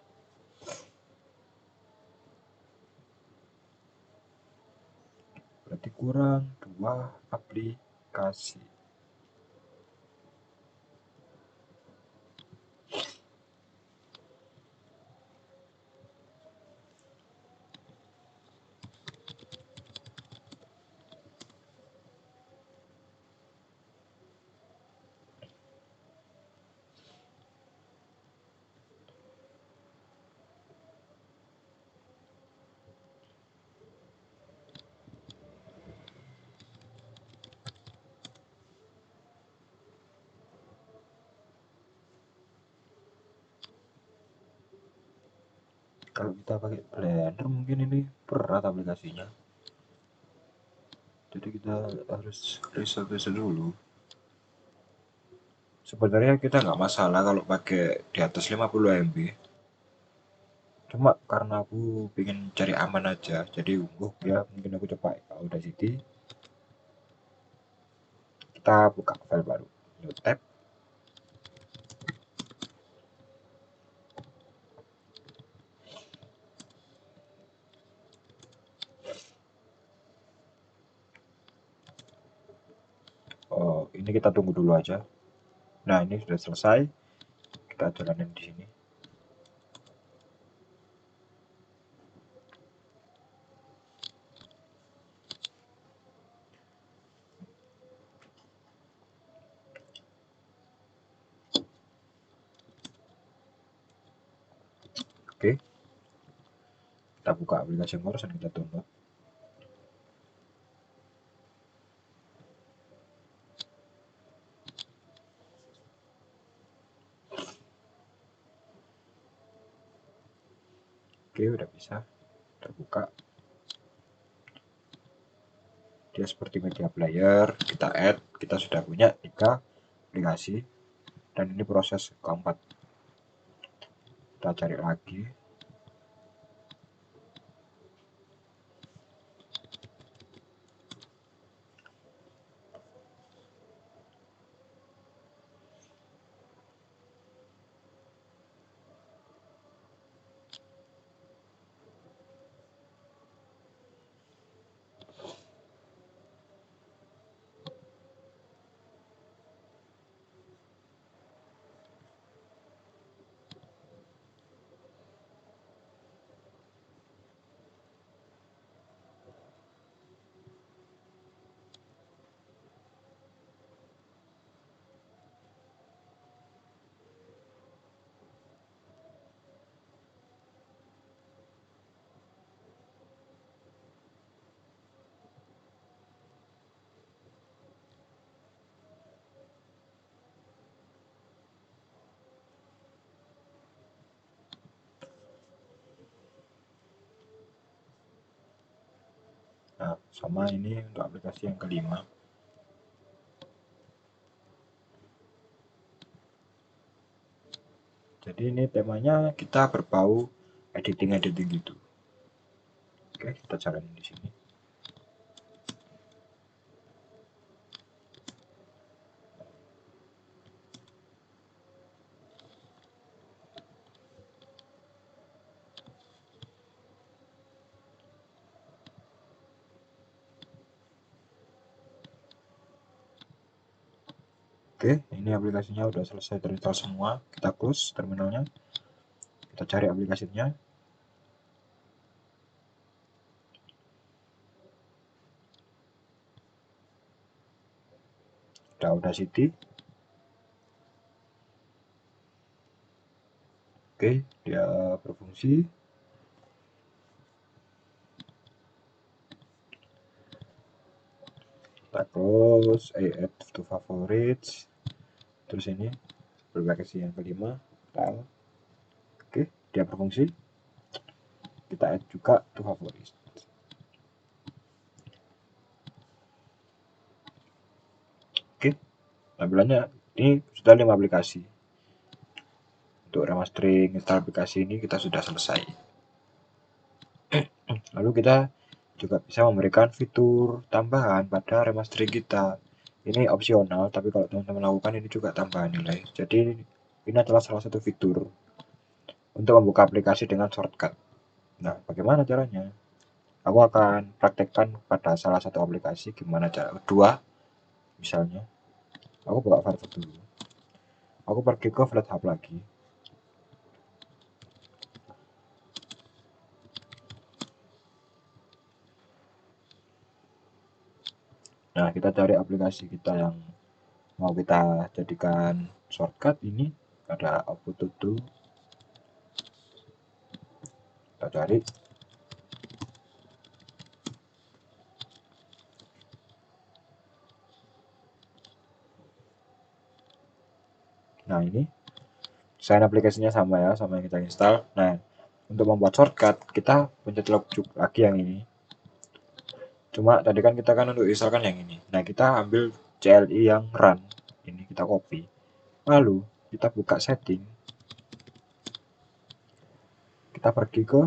Berarti kurang 2 aplikasi. Kalau kita pakai Blender mungkin ini berat aplikasinya, jadi kita harus riset dulu. Sebenarnya kita nggak masalah kalau pakai di atas 50 MB, cuma karena aku pengen cari aman aja, jadi ya mungkin aku coba Audacity. Kita buka file baru, new tab. Oh, ini kita tunggu dulu aja. Nah, ini sudah selesai, kita jalanin di sini. Oke, kita buka aplikasi yang baru dan kita download. Oke, udah bisa terbuka. Dia seperti media player, kita add, kita sudah punya 3 aplikasi, dan ini proses keempat. Kita cari lagi. Nah, sama ini untuk aplikasi yang kelima. Jadi ini temanya kita berbau editing gitu. Oke, kita jalanin di sini. Oke, ini aplikasinya udah selesai terinstall semua. Kita close terminalnya. Kita cari aplikasinya. Audacity. Oke, dia berfungsi. Kita close, add to favorites. Terus ini aplikasi yang kelima, file. Oke, dia berfungsi. Kita add juga to favorites. Oke, tampilannya ini sudah 5 aplikasi. Untuk remastering install aplikasi ini kita sudah selesai. Lalu kita juga bisa memberikan fitur tambahan pada remastering kita. Ini opsional, tapi kalau teman-teman lakukan ini juga tambahan nilai. Jadi ini adalah salah satu fitur untuk membuka aplikasi dengan shortcut. Nah, bagaimana caranya? Aku akan praktekkan pada salah satu aplikasi gimana cara kedua. Misalnya, aku buka Firefox dulu. Aku pergi ke FlatHub lagi. Nah, kita cari aplikasi kita yang mau kita jadikan shortcut. Ini ada output to. Kita cari. Nah, ini desain aplikasinya sama ya, sama yang kita install. Nah, untuk membuat shortcut kita pencet lagi yang ini. Cuma tadi kan kita kan untuk installkan yang ini. Nah, kita ambil CLI yang run. Ini kita copy. Lalu kita buka setting. Kita pergi ke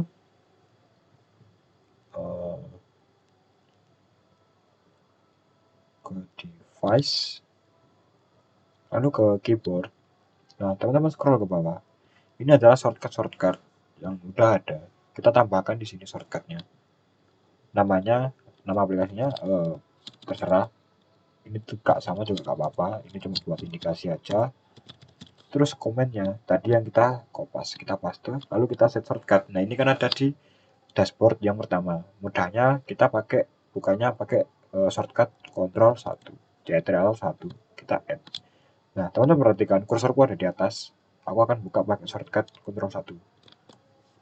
device, lalu ke keyboard. Nah, teman-teman scroll ke bawah. Ini adalah shortcut yang udah ada. Kita tambahkan di sini shortcutnya. Nama aplikasinya terserah. Ini juga sama juga nggak apa-apa. Ini cuma buat indikasi aja. Terus komennya tadi yang kita kopas, kita paste, lalu kita set shortcut. Nah, ini kan ada di dashboard yang pertama. Mudahnya kita bukannya pakai shortcut Ctrl 1, Ctrl 1, kita add. Nah, teman-teman perhatikan kursorku ada di atas. Aku akan buka pakai shortcut Ctrl 1.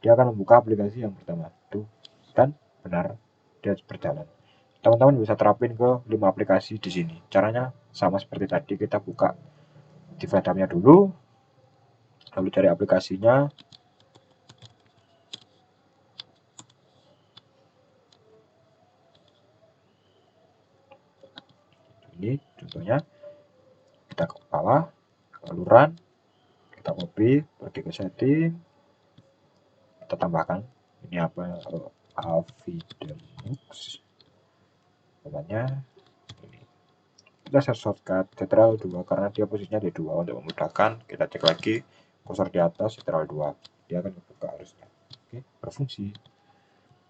Dia akan membuka aplikasi yang pertama. Tuh, dan benar dia berjalan. Teman-teman bisa terapin ke 5 aplikasi di sini. Caranya sama seperti tadi, kita buka di Flathamnya dulu, lalu cari aplikasinya. Ini contohnya, kita ke bawah, lalu run, kita copy, pergi ke setting, kita tambahkan ini apa, Avidemux, namanya ini. Kita set shortcut Ctrl 2 karena dia posisinya di 2 untuk memudahkan. Kita cek lagi kursor di atas, Ctrl 2, dia akan dibuka harusnya. Oke, berfungsi.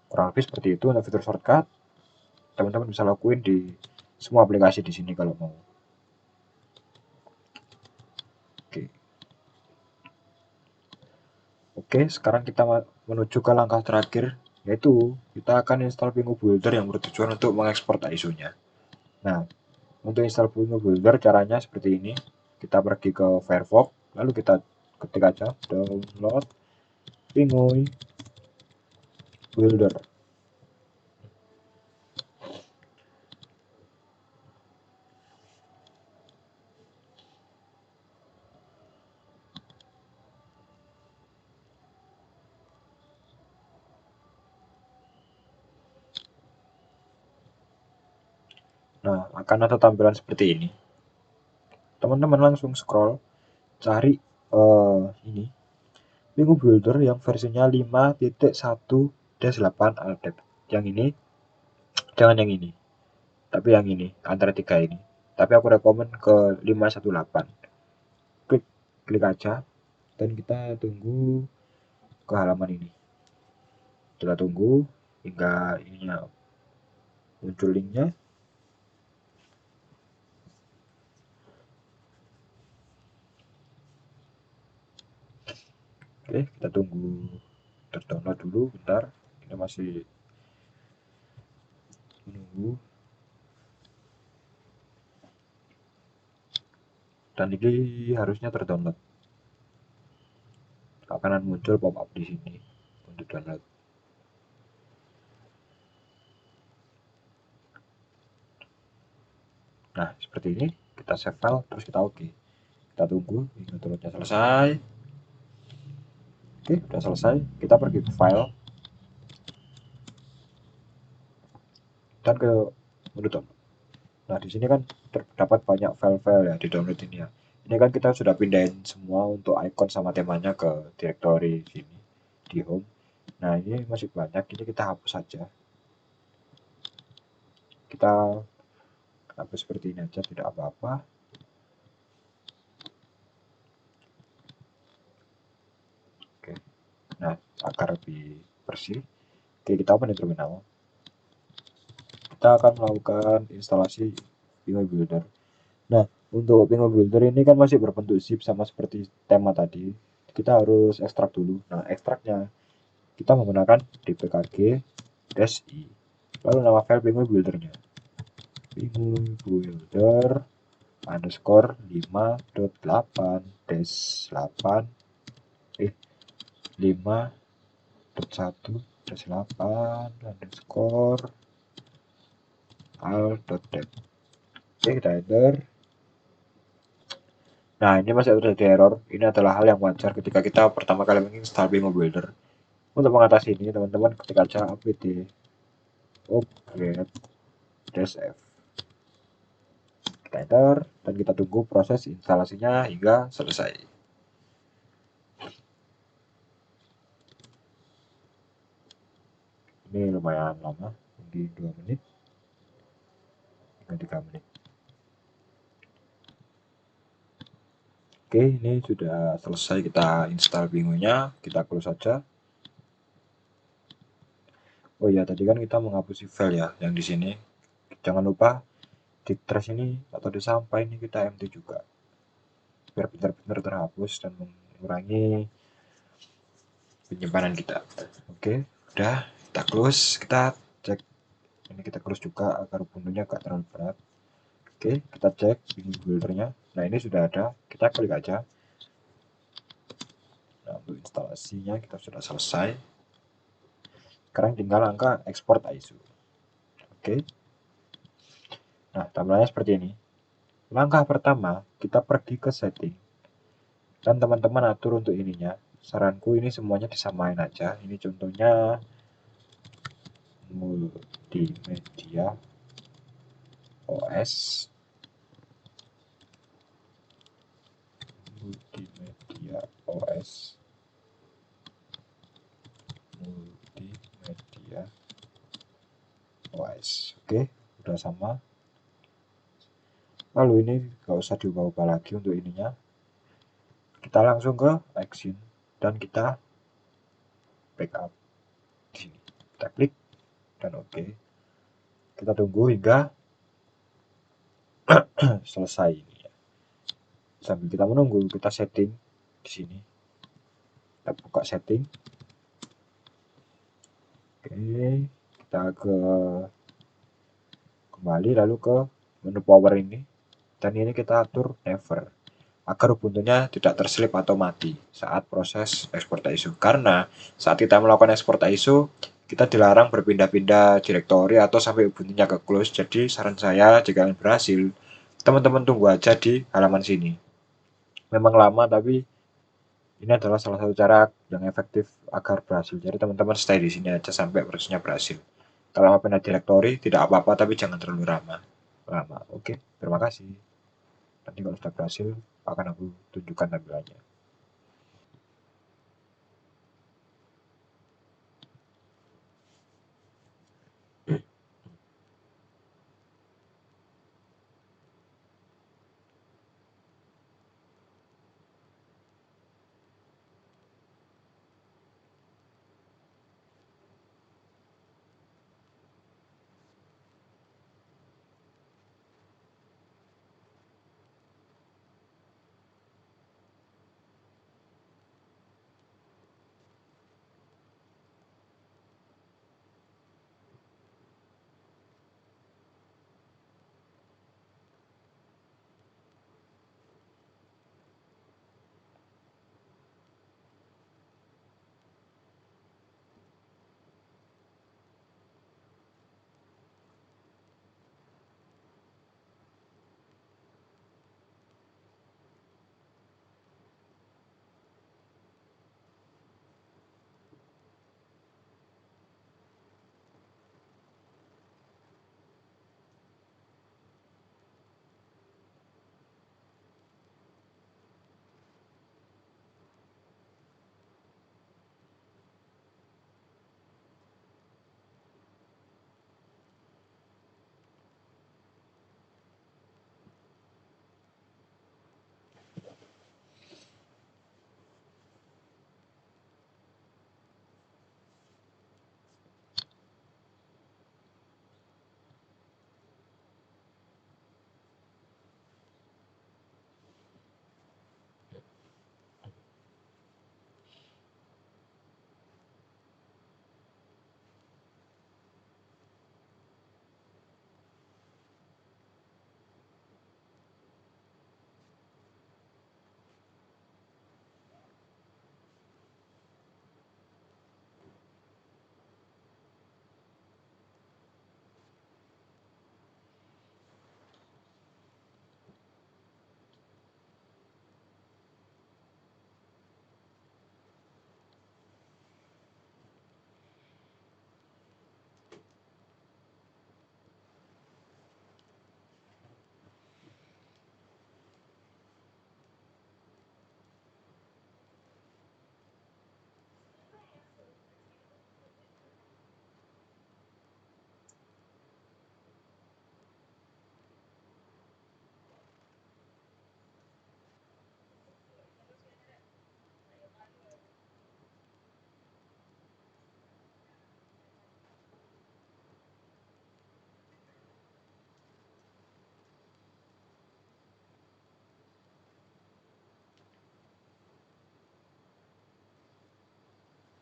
Kurang lebih seperti itu untuk fitur shortcut. Teman-teman bisa lakuin di semua aplikasi di sini kalau mau. Oke, sekarang kita menuju ke langkah terakhir, yaitu kita akan install Pingu Builder yang bertujuan untuk mengekspor ISO-nya. Nah, untuk install Pingu Builder caranya seperti ini. Kita pergi ke Firefox, lalu kita ketik aja download Pingu Builder. Nah, akan ada tampilan seperti ini. Teman-teman langsung scroll, cari ini Pingu Builder yang versinya 5.1-8 Aldep. Yang ini, jangan yang ini, tapi yang ini, antara tiga ini. Tapi aku rekomen ke 5.1.8. Klik, klik aja, dan kita tunggu ke halaman ini. Kita tunggu hingga ininya muncul linknya. Oke, kita tunggu terdownload dulu bentar. Kita masih menunggu. Dan ini harusnya terdownload. Akan muncul pop-up di sini untuk download. Nah, seperti ini. Kita save file, terus kita oke. Kita tunggu hingga downloadnya selesai. Oke, sudah selesai. Kita pergi ke file dan ke menu download. Nah, di sini kan terdapat banyak file-file ya di download ini ya. Ini kan kita sudah pindahin semua untuk icon sama temanya ke directory sini di home. Nah, ini masih banyak, ini kita hapus saja. Kita hapus seperti ini aja, tidak apa-apa. Oke. Nah, agar lebih bersih, oke, kita open di terminal. Kita akan melakukan instalasi Pingu Builder. Nah, untuk Pingu Builder ini kan masih berbentuk zip sama seperti tema tadi. Kita harus ekstrak dulu. Nah, ekstraknya kita menggunakan dpkg-i. Lalu nama file Pingu Buildernya. Pingu Builder underscore 5.8-8 5.1-8 underscore al.dep. Oke, kita enter. Nah, ini masih terjadi error. Ini adalah hal yang wajar ketika kita pertama kali menginstal Pingu Builder. Untuk mengatasi ini, teman-teman ketik aja apt upgrade-f. Kita enter dan kita tunggu proses instalasinya hingga selesai. Ini lumayan lama, mungkin 2 menit hingga 3 menit. Oke, ini sudah selesai kita install Pingunya. Kita close saja. Oh iya, tadi kan kita menghapus file ya yang di sini. Jangan lupa di trash ini atau di sampah ini kita empty juga, biar benar-benar terhapus dan mengurangi penyimpanan kita. Oke, udah kita close. Kita cek ini, kita close juga agar bunyinya gak terlalu berat. Oke, kita cek Pingu Buildernya. Nah, ini sudah ada, kita klik aja. Nah, untuk instalasinya kita sudah selesai. Sekarang tinggal angka export ISO. Oke. Nah, tampilannya seperti ini. Langkah pertama, kita pergi ke setting. Dan teman-teman atur untuk ininya. Saranku ini semuanya disamain aja. Ini contohnya multimedia OS. Multimedia OS. Multimedia OS. Oke, udah sama. Lalu ini gak usah diubah-ubah lagi untuk ininya. Kita langsung ke action dan kita backup di sini. Kita klik dan oke. Kita tunggu hingga selesai ini ya. Sambil kita menunggu, kita setting di sini. Kita buka setting. Oke, kita kembali lalu ke menu power ini. Dan ini kita atur never, agar Ubuntu-nya tidak terselip atau mati saat proses ekspor ISO. Karena saat kita melakukan ekspor ISO, kita dilarang berpindah-pindah direktori atau sampai Ubuntu-nya ke close. Jadi saran saya jika ingin berhasil, teman-teman tunggu aja di halaman sini. Memang lama, tapi ini adalah salah satu cara yang efektif agar berhasil. Jadi teman-teman stay di sini aja sampai prosesnya berhasil. Kalau mau pindah direktori tidak apa-apa, tapi jangan terlalu lama. lama. Oke, terima kasih. Nanti kalau sudah berhasil akan aku tunjukkan tampilannya.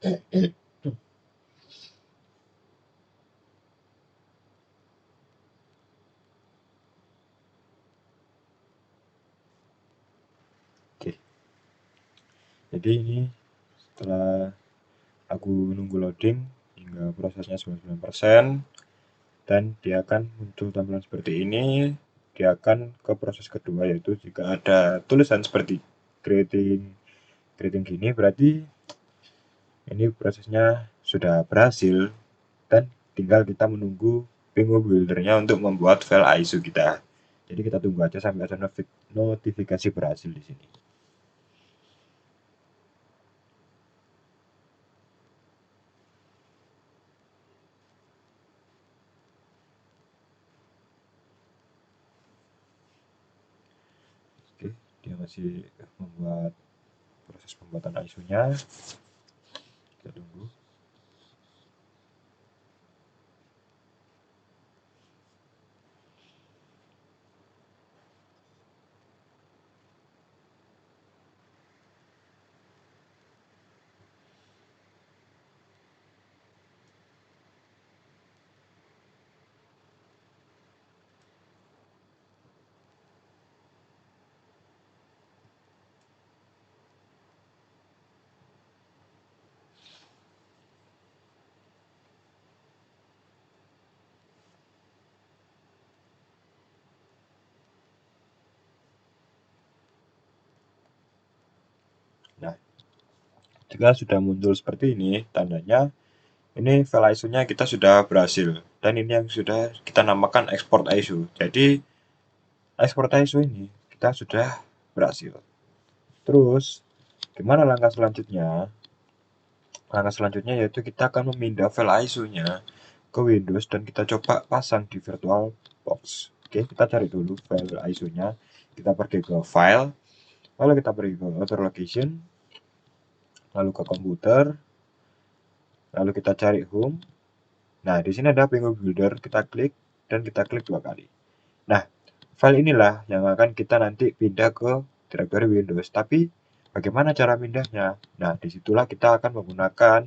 Oke, jadi ini setelah aku nunggu loading hingga prosesnya 99%, dan dia akan muncul tampilan seperti ini. Dia akan ke proses kedua, yaitu jika ada tulisan seperti creating creating gini, berarti ini prosesnya sudah berhasil dan tinggal kita menunggu Penguo Builder-nya untuk membuat file ISO kita. Jadi kita tunggu aja sampai ada notifikasi berhasil di sini. Oke, dia masih membuat proses pembuatan ISO-nya. Kita tunggu. Nah, jika sudah muncul seperti ini, tandanya ini file ISO-nya kita sudah berhasil. dan ini yang sudah kita namakan export ISO. Jadi export ISO ini kita sudah berhasil. Terus gimana langkah selanjutnya? Langkah selanjutnya yaitu kita akan memindah file ISO-nya ke Windows dan kita coba pasang di VirtualBox. Oke, kita cari dulu file ISO-nya. Kita pergi ke file, lalu kita pergi ke other location, lalu ke komputer, lalu kita cari home. Nah, di sini ada Penguin Builder, kita klik dan kita klik 2 kali. Nah, file inilah yang akan kita nanti pindah ke direktori Windows. Tapi bagaimana cara pindahnya? Nah, disitulah kita akan menggunakan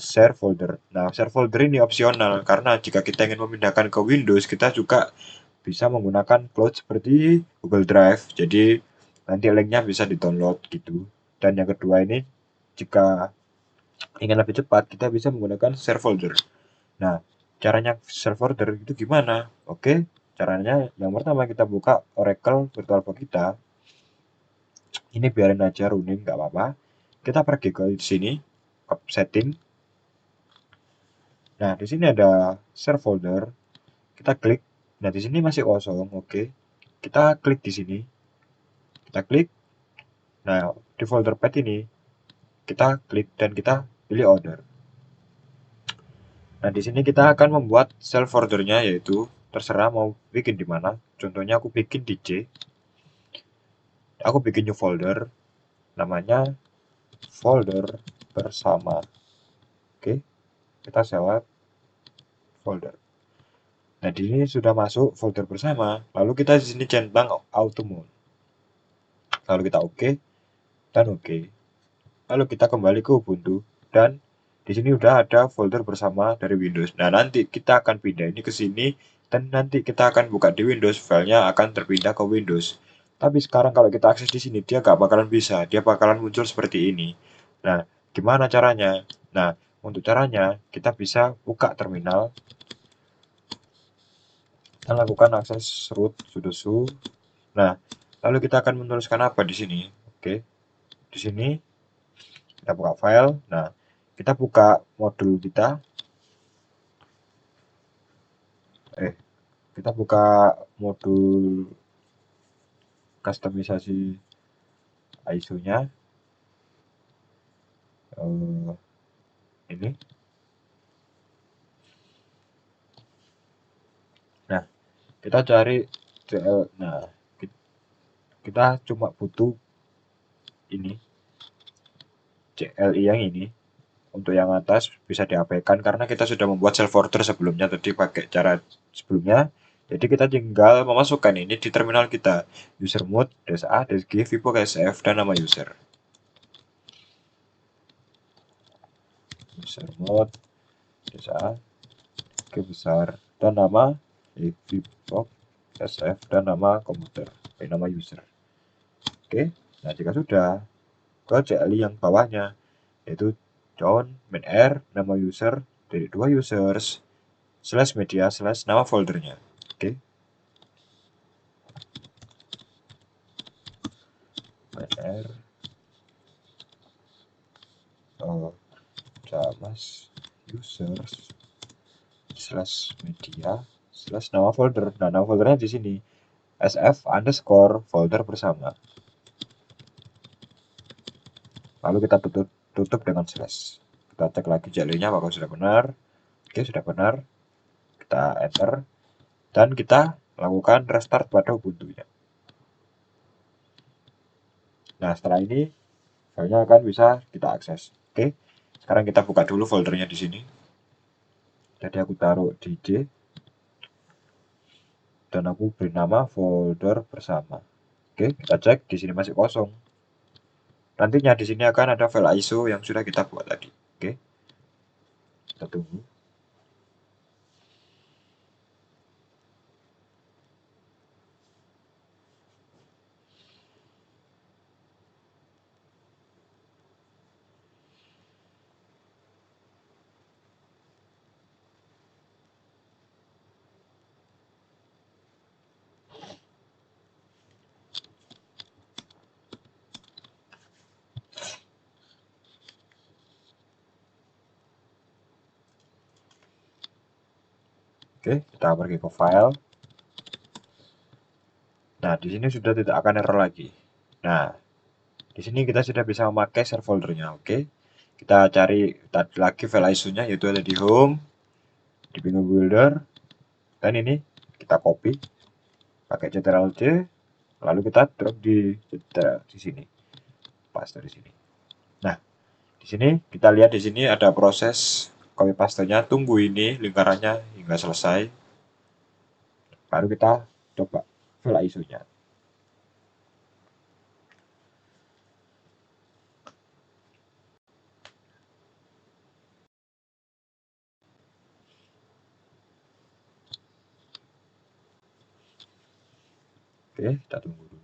share folder. Nah, share folder ini opsional karena jika kita ingin memindahkan ke Windows, kita juga bisa menggunakan cloud seperti Google Drive. Jadi nanti linknya bisa di-download gitu. Dan yang kedua ini, jika ingin lebih cepat, kita bisa menggunakan share folder. Nah, caranya share folder itu gimana? Oke, caranya yang pertama kita buka Oracle VirtualBox kita. Ini biarin aja running, nggak apa-apa. Kita pergi ke sini, ke setting. Nah, di sini ada share folder. Kita klik. Nah, di sini masih kosong, oke. Kita klik di sini. Kita klik. Nah, di folder path ini kita klik dan kita pilih order. Nah, di sini kita akan membuat share foldernya yaitu terserah mau bikin di mana. Contohnya aku bikin di C. Aku bikin new folder namanya folder bersama. Oke, kita select folder. Nah, di sini sudah masuk folder bersama. Lalu kita di sini centang auto mode. Lalu kita oke dan oke. Lalu kita kembali ke Ubuntu dan di sini udah ada folder bersama dari Windows. Nah, nanti kita akan pindah ini ke sini dan nanti kita akan buka di Windows, filenya akan terpindah ke Windows. Tapi sekarang kalau kita akses di sini dia nggak bakalan bisa, dia bakalan muncul seperti ini. Nah, gimana caranya? Nah, untuk caranya kita bisa buka terminal, kita lakukan akses root sudo su. Nah, lalu kita akan menuliskan apa di sini? Oke, di sini kita buka file. Nah, kita buka modul kita. Kita buka modul customisasi ISO-nya. Ini. Nah, kita cari CL. Nah, kita cuma butuh ini. CLI yang ini. Untuk yang atas bisa diabaikan karena kita sudah membuat self order sebelumnya tadi pakai cara sebelumnya. Jadi kita tinggal memasukkan ini di terminal kita. User mode, -a, -g, vivo sf, dan nama user. User mode, -a, -g besar, dan nama vivo sf, dan nama komputer, nama user. Oke, nah jika sudah, ke CLI yang bawahnya, yaitu John, main R, nama user, dari 2 users, slash media, slash nama foldernya. Oke. Main R, Jamas, users, slash media, slash nama folder. Nah, nama foldernya di sini. SF underscore folder bersama. Lalu kita tutup dengan slash. Kita cek lagi CLI-nya apakah sudah benar. Oke, sudah benar. Kita enter dan kita lakukan restart pada Ubuntu-nya. Nah, setelah ini filenya akan bisa kita akses. Oke, sekarang kita buka dulu foldernya di sini. Jadi aku taruh di C dan aku beri nama folder bersama. Oke, kita cek di sini masih kosong. Nantinya di sini akan ada file ISO yang sudah kita buat tadi. Oke, kita tunggu. Oke, kita pergi ke file. Nah, di sini sudah tidak akan error lagi. Nah, di sini kita sudah bisa memakai share foldernya. Oke, kita cari tadi lagi file ISO-nya, yaitu ada di home, di bingung builder, dan ini kita copy pakai Ctrl C, lalu kita drop di sini, paste di sini. Nah, di sini kita lihat di sini ada proses copy paste-nya. Tunggu ini lingkarannya hingga selesai, baru kita coba file ISO-nya. Oke, kita tunggu dulu.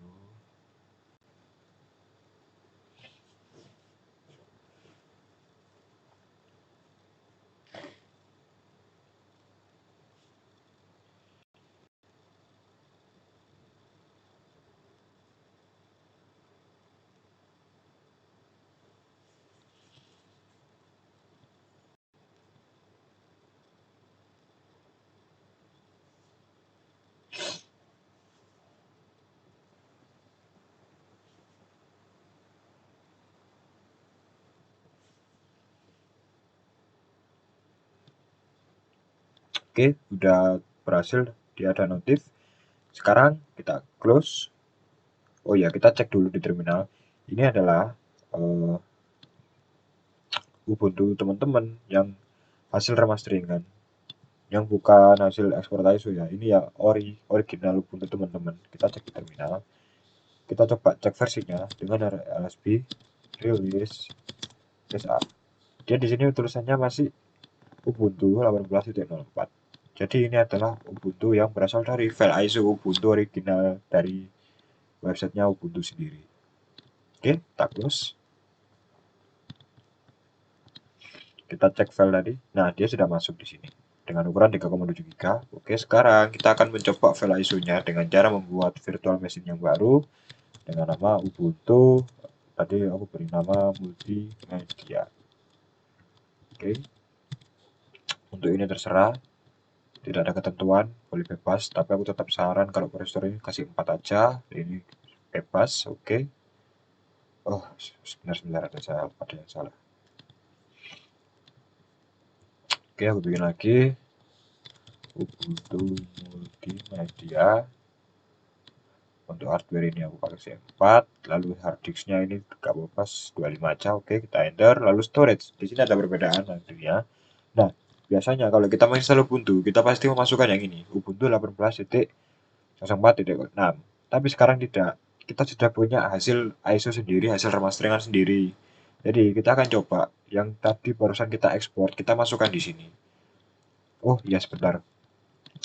Oke, udah berhasil, dia ada notif. Sekarang kita close. Oh ya, kita cek dulu di terminal. Ini adalah uh, Ubuntu teman-teman yang hasil remasteringan, yang bukan hasil ekspor ISO ya. Ini ya original Ubuntu teman-teman. Kita cek di terminal. Kita coba cek versinya dengan LSB release SA. Dia di sini tulisannya masih Ubuntu 18.04. Jadi ini adalah Ubuntu yang berasal dari file ISO Ubuntu original dari websitenya Ubuntu sendiri. Oke, kita close. Kita cek file tadi. Nah, dia sudah masuk di sini dengan ukuran 3,7 GB. Oke, sekarang kita akan mencoba file ISO-nya dengan cara membuat virtual machine yang baru dengan nama Ubuntu. Tadi aku beri nama multimedia. Oke. Untuk ini terserah, tidak ada ketentuan, boleh bebas, tapi aku tetap saran kalau Store ini kasih 4 aja. Ini bebas, oke. Oh, sebentar ada yang salah. Oke, aku bikin lagi Ubuntu multimedia. Untuk hardware ini aku pakai C4, lalu harddisknya ini gak bebas 25 aja. Oke, kita enter. Lalu storage, di sini ada perbedaan nantinya. Nah, biasanya kalau kita menginstal Ubuntu, kita pasti memasukkan yang ini, Ubuntu 18.04.6. Tapi sekarang tidak, kita sudah punya hasil ISO sendiri, hasil remasteringan sendiri. Jadi kita akan coba yang tadi barusan kita ekspor, kita masukkan di sini. Oh iya, sebentar.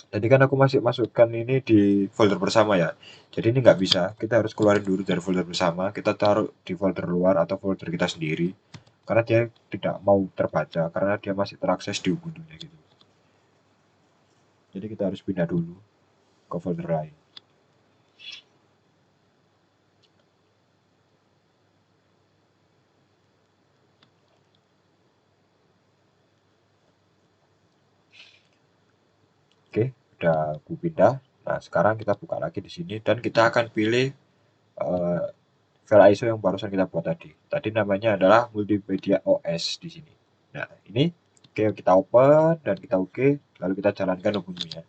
Tadi kan aku masih masukkan ini di folder bersama ya. Jadi ini nggak bisa. Kita harus keluarin dulu dari folder bersama. Kita taruh di folder luar atau folder kita sendiri. Karena dia tidak mau terbaca. Karena dia masih terakses di Ubuntu-nya gitu. Jadi kita harus pindah dulu ke folder lain. Oke, udah aku pindah. Nah, sekarang kita buka lagi di sini dan kita akan pilih uh, file ISO yang barusan kita buat tadi. Tadi namanya adalah Multimedia OS di sini. Nah, ini oke, kita open dan kita oke, lalu kita jalankan Ubuntu-nya.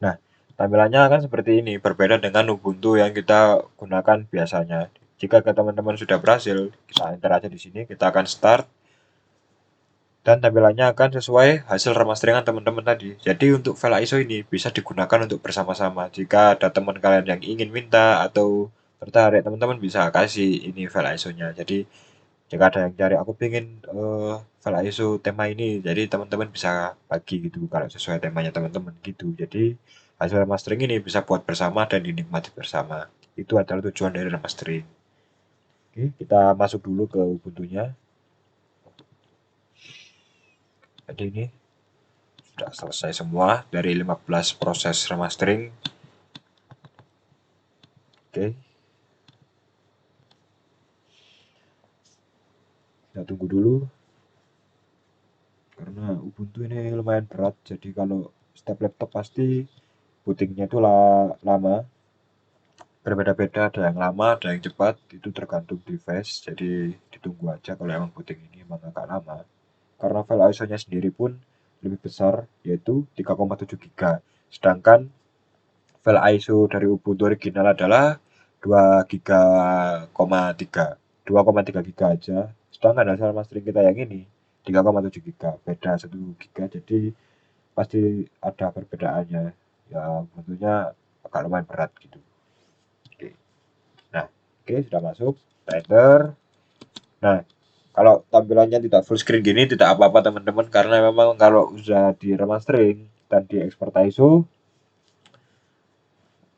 Nah, tampilannya akan seperti ini, berbeda dengan Ubuntu yang kita gunakan biasanya. Jika teman-teman sudah berhasil, kita enter aja di sini, kita akan start dan tampilannya akan sesuai hasil remasteringan teman-teman tadi. Jadi untuk file ISO ini bisa digunakan untuk bersama-sama. Jika ada teman kalian yang ingin minta atau tertarik, teman-teman bisa kasih ini file ISO-nya. Jadi jika ada yang cari, aku pengen file ISO tema ini, jadi teman-teman bisa bagi gitu kalau sesuai temanya teman-teman gitu. Jadi hasil remastering ini bisa buat bersama dan dinikmati bersama. Itu adalah tujuan dari remastering. Oke, kita masuk dulu ke Ubuntu-nya. Jadi ini sudah selesai semua dari 15 proses remastering. Oke, kita tunggu dulu karena Ubuntu ini lumayan berat, jadi kalau setiap laptop pasti bootingnya itu lama, berbeda-beda, ada yang lama ada yang cepat, itu tergantung device. Jadi ditunggu aja kalau emang booting ini emang agak lama, karena file ISO nya sendiri pun lebih besar, yaitu 3,7 GB, sedangkan file ISO dari Ubuntu original adalah 2,3 GB aja, sedangkan hasil mastering kita yang ini 3,7 GB, beda 1 GB, jadi pasti ada perbedaannya ya, tentunya agak lumayan berat gitu. Oke. Nah, oke, sudah masuk, kita enter. Nah, kalau tampilannya tidak full screen gini tidak apa-apa teman-teman, karena memang kalau sudah di remastering dan di export ISO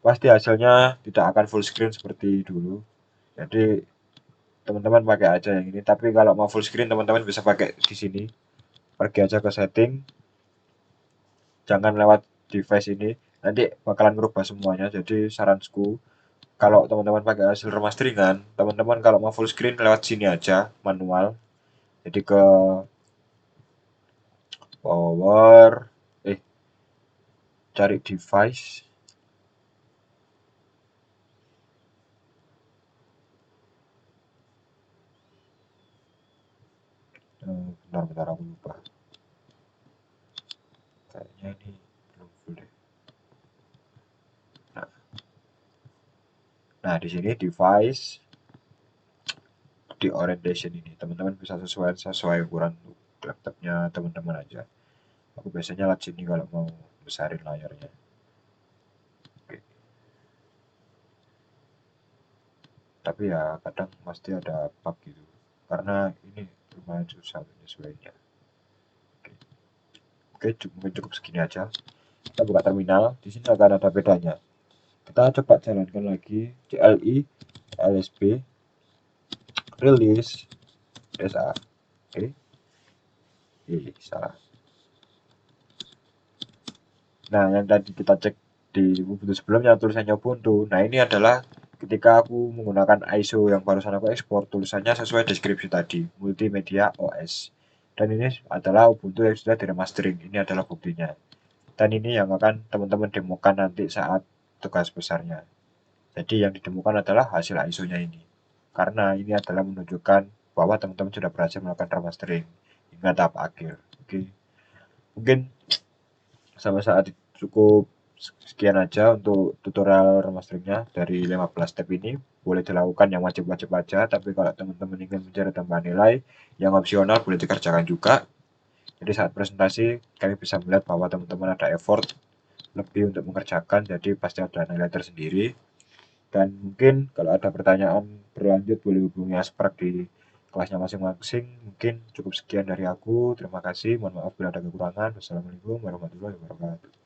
pasti hasilnya tidak akan full screen seperti dulu. Jadi teman-teman pakai aja yang ini. Tapi kalau mau full screen teman-teman bisa pakai di sini. Pergi aja ke setting, jangan lewat device ini. Nanti bakalan merubah semuanya. Jadi saranku, kalau teman-teman pakai hasil remasteringan, teman-teman kalau mau full screen lewat sini aja, manual. Jadi ke power, cari device. Bentar aku lupa. Kayaknya ini belum full deh. Nah, di sini device, di orientation ini teman-teman bisa sesuai ukuran laptopnya teman-teman aja. Aku biasanya lewat sini kalau mau besarin layarnya. Oke. Tapi ya kadang pasti ada bug gitu, karena ini lumayan susah menyesuainya. Oke. Oke, mungkin cukup segini aja. Kita buka terminal, di sini akan ada bedanya. Kita coba jalankan lagi CLI, LSB, release, SA. Oke. Salah. Nah, yang tadi kita cek di Ubuntu sebelumnya tulisannya Ubuntu. Nah, ini adalah ketika aku menggunakan ISO yang barusan aku ekspor, tulisannya sesuai deskripsi tadi, multimedia OS. Dan ini adalah Ubuntu yang sudah diremastering. Ini adalah buktinya. Dan ini yang akan teman-teman demokan nanti saat tugas besarnya. Jadi yang didemokan adalah hasil ISO-nya ini. Karena ini adalah menunjukkan bahwa teman-teman sudah berhasil melakukan remastering hingga tahap akhir. Oke. Mungkin sampai saat cukup sekian aja untuk tutorial remasteringnya dari 15 step ini. Boleh dilakukan yang wajib-wajib aja, tapi kalau teman-teman ingin mencari tambahan nilai yang opsional boleh dikerjakan juga. Jadi saat presentasi kami bisa melihat bahwa teman-teman ada effort lebih untuk mengerjakan, jadi pasti ada nilai tersendiri. Dan mungkin kalau ada pertanyaan berlanjut boleh hubungi Asprek di kelasnya masing-masing. Mungkin cukup sekian dari aku. Terima kasih. Mohon maaf bila ada kekurangan. Wassalamualaikum warahmatullahi wabarakatuh.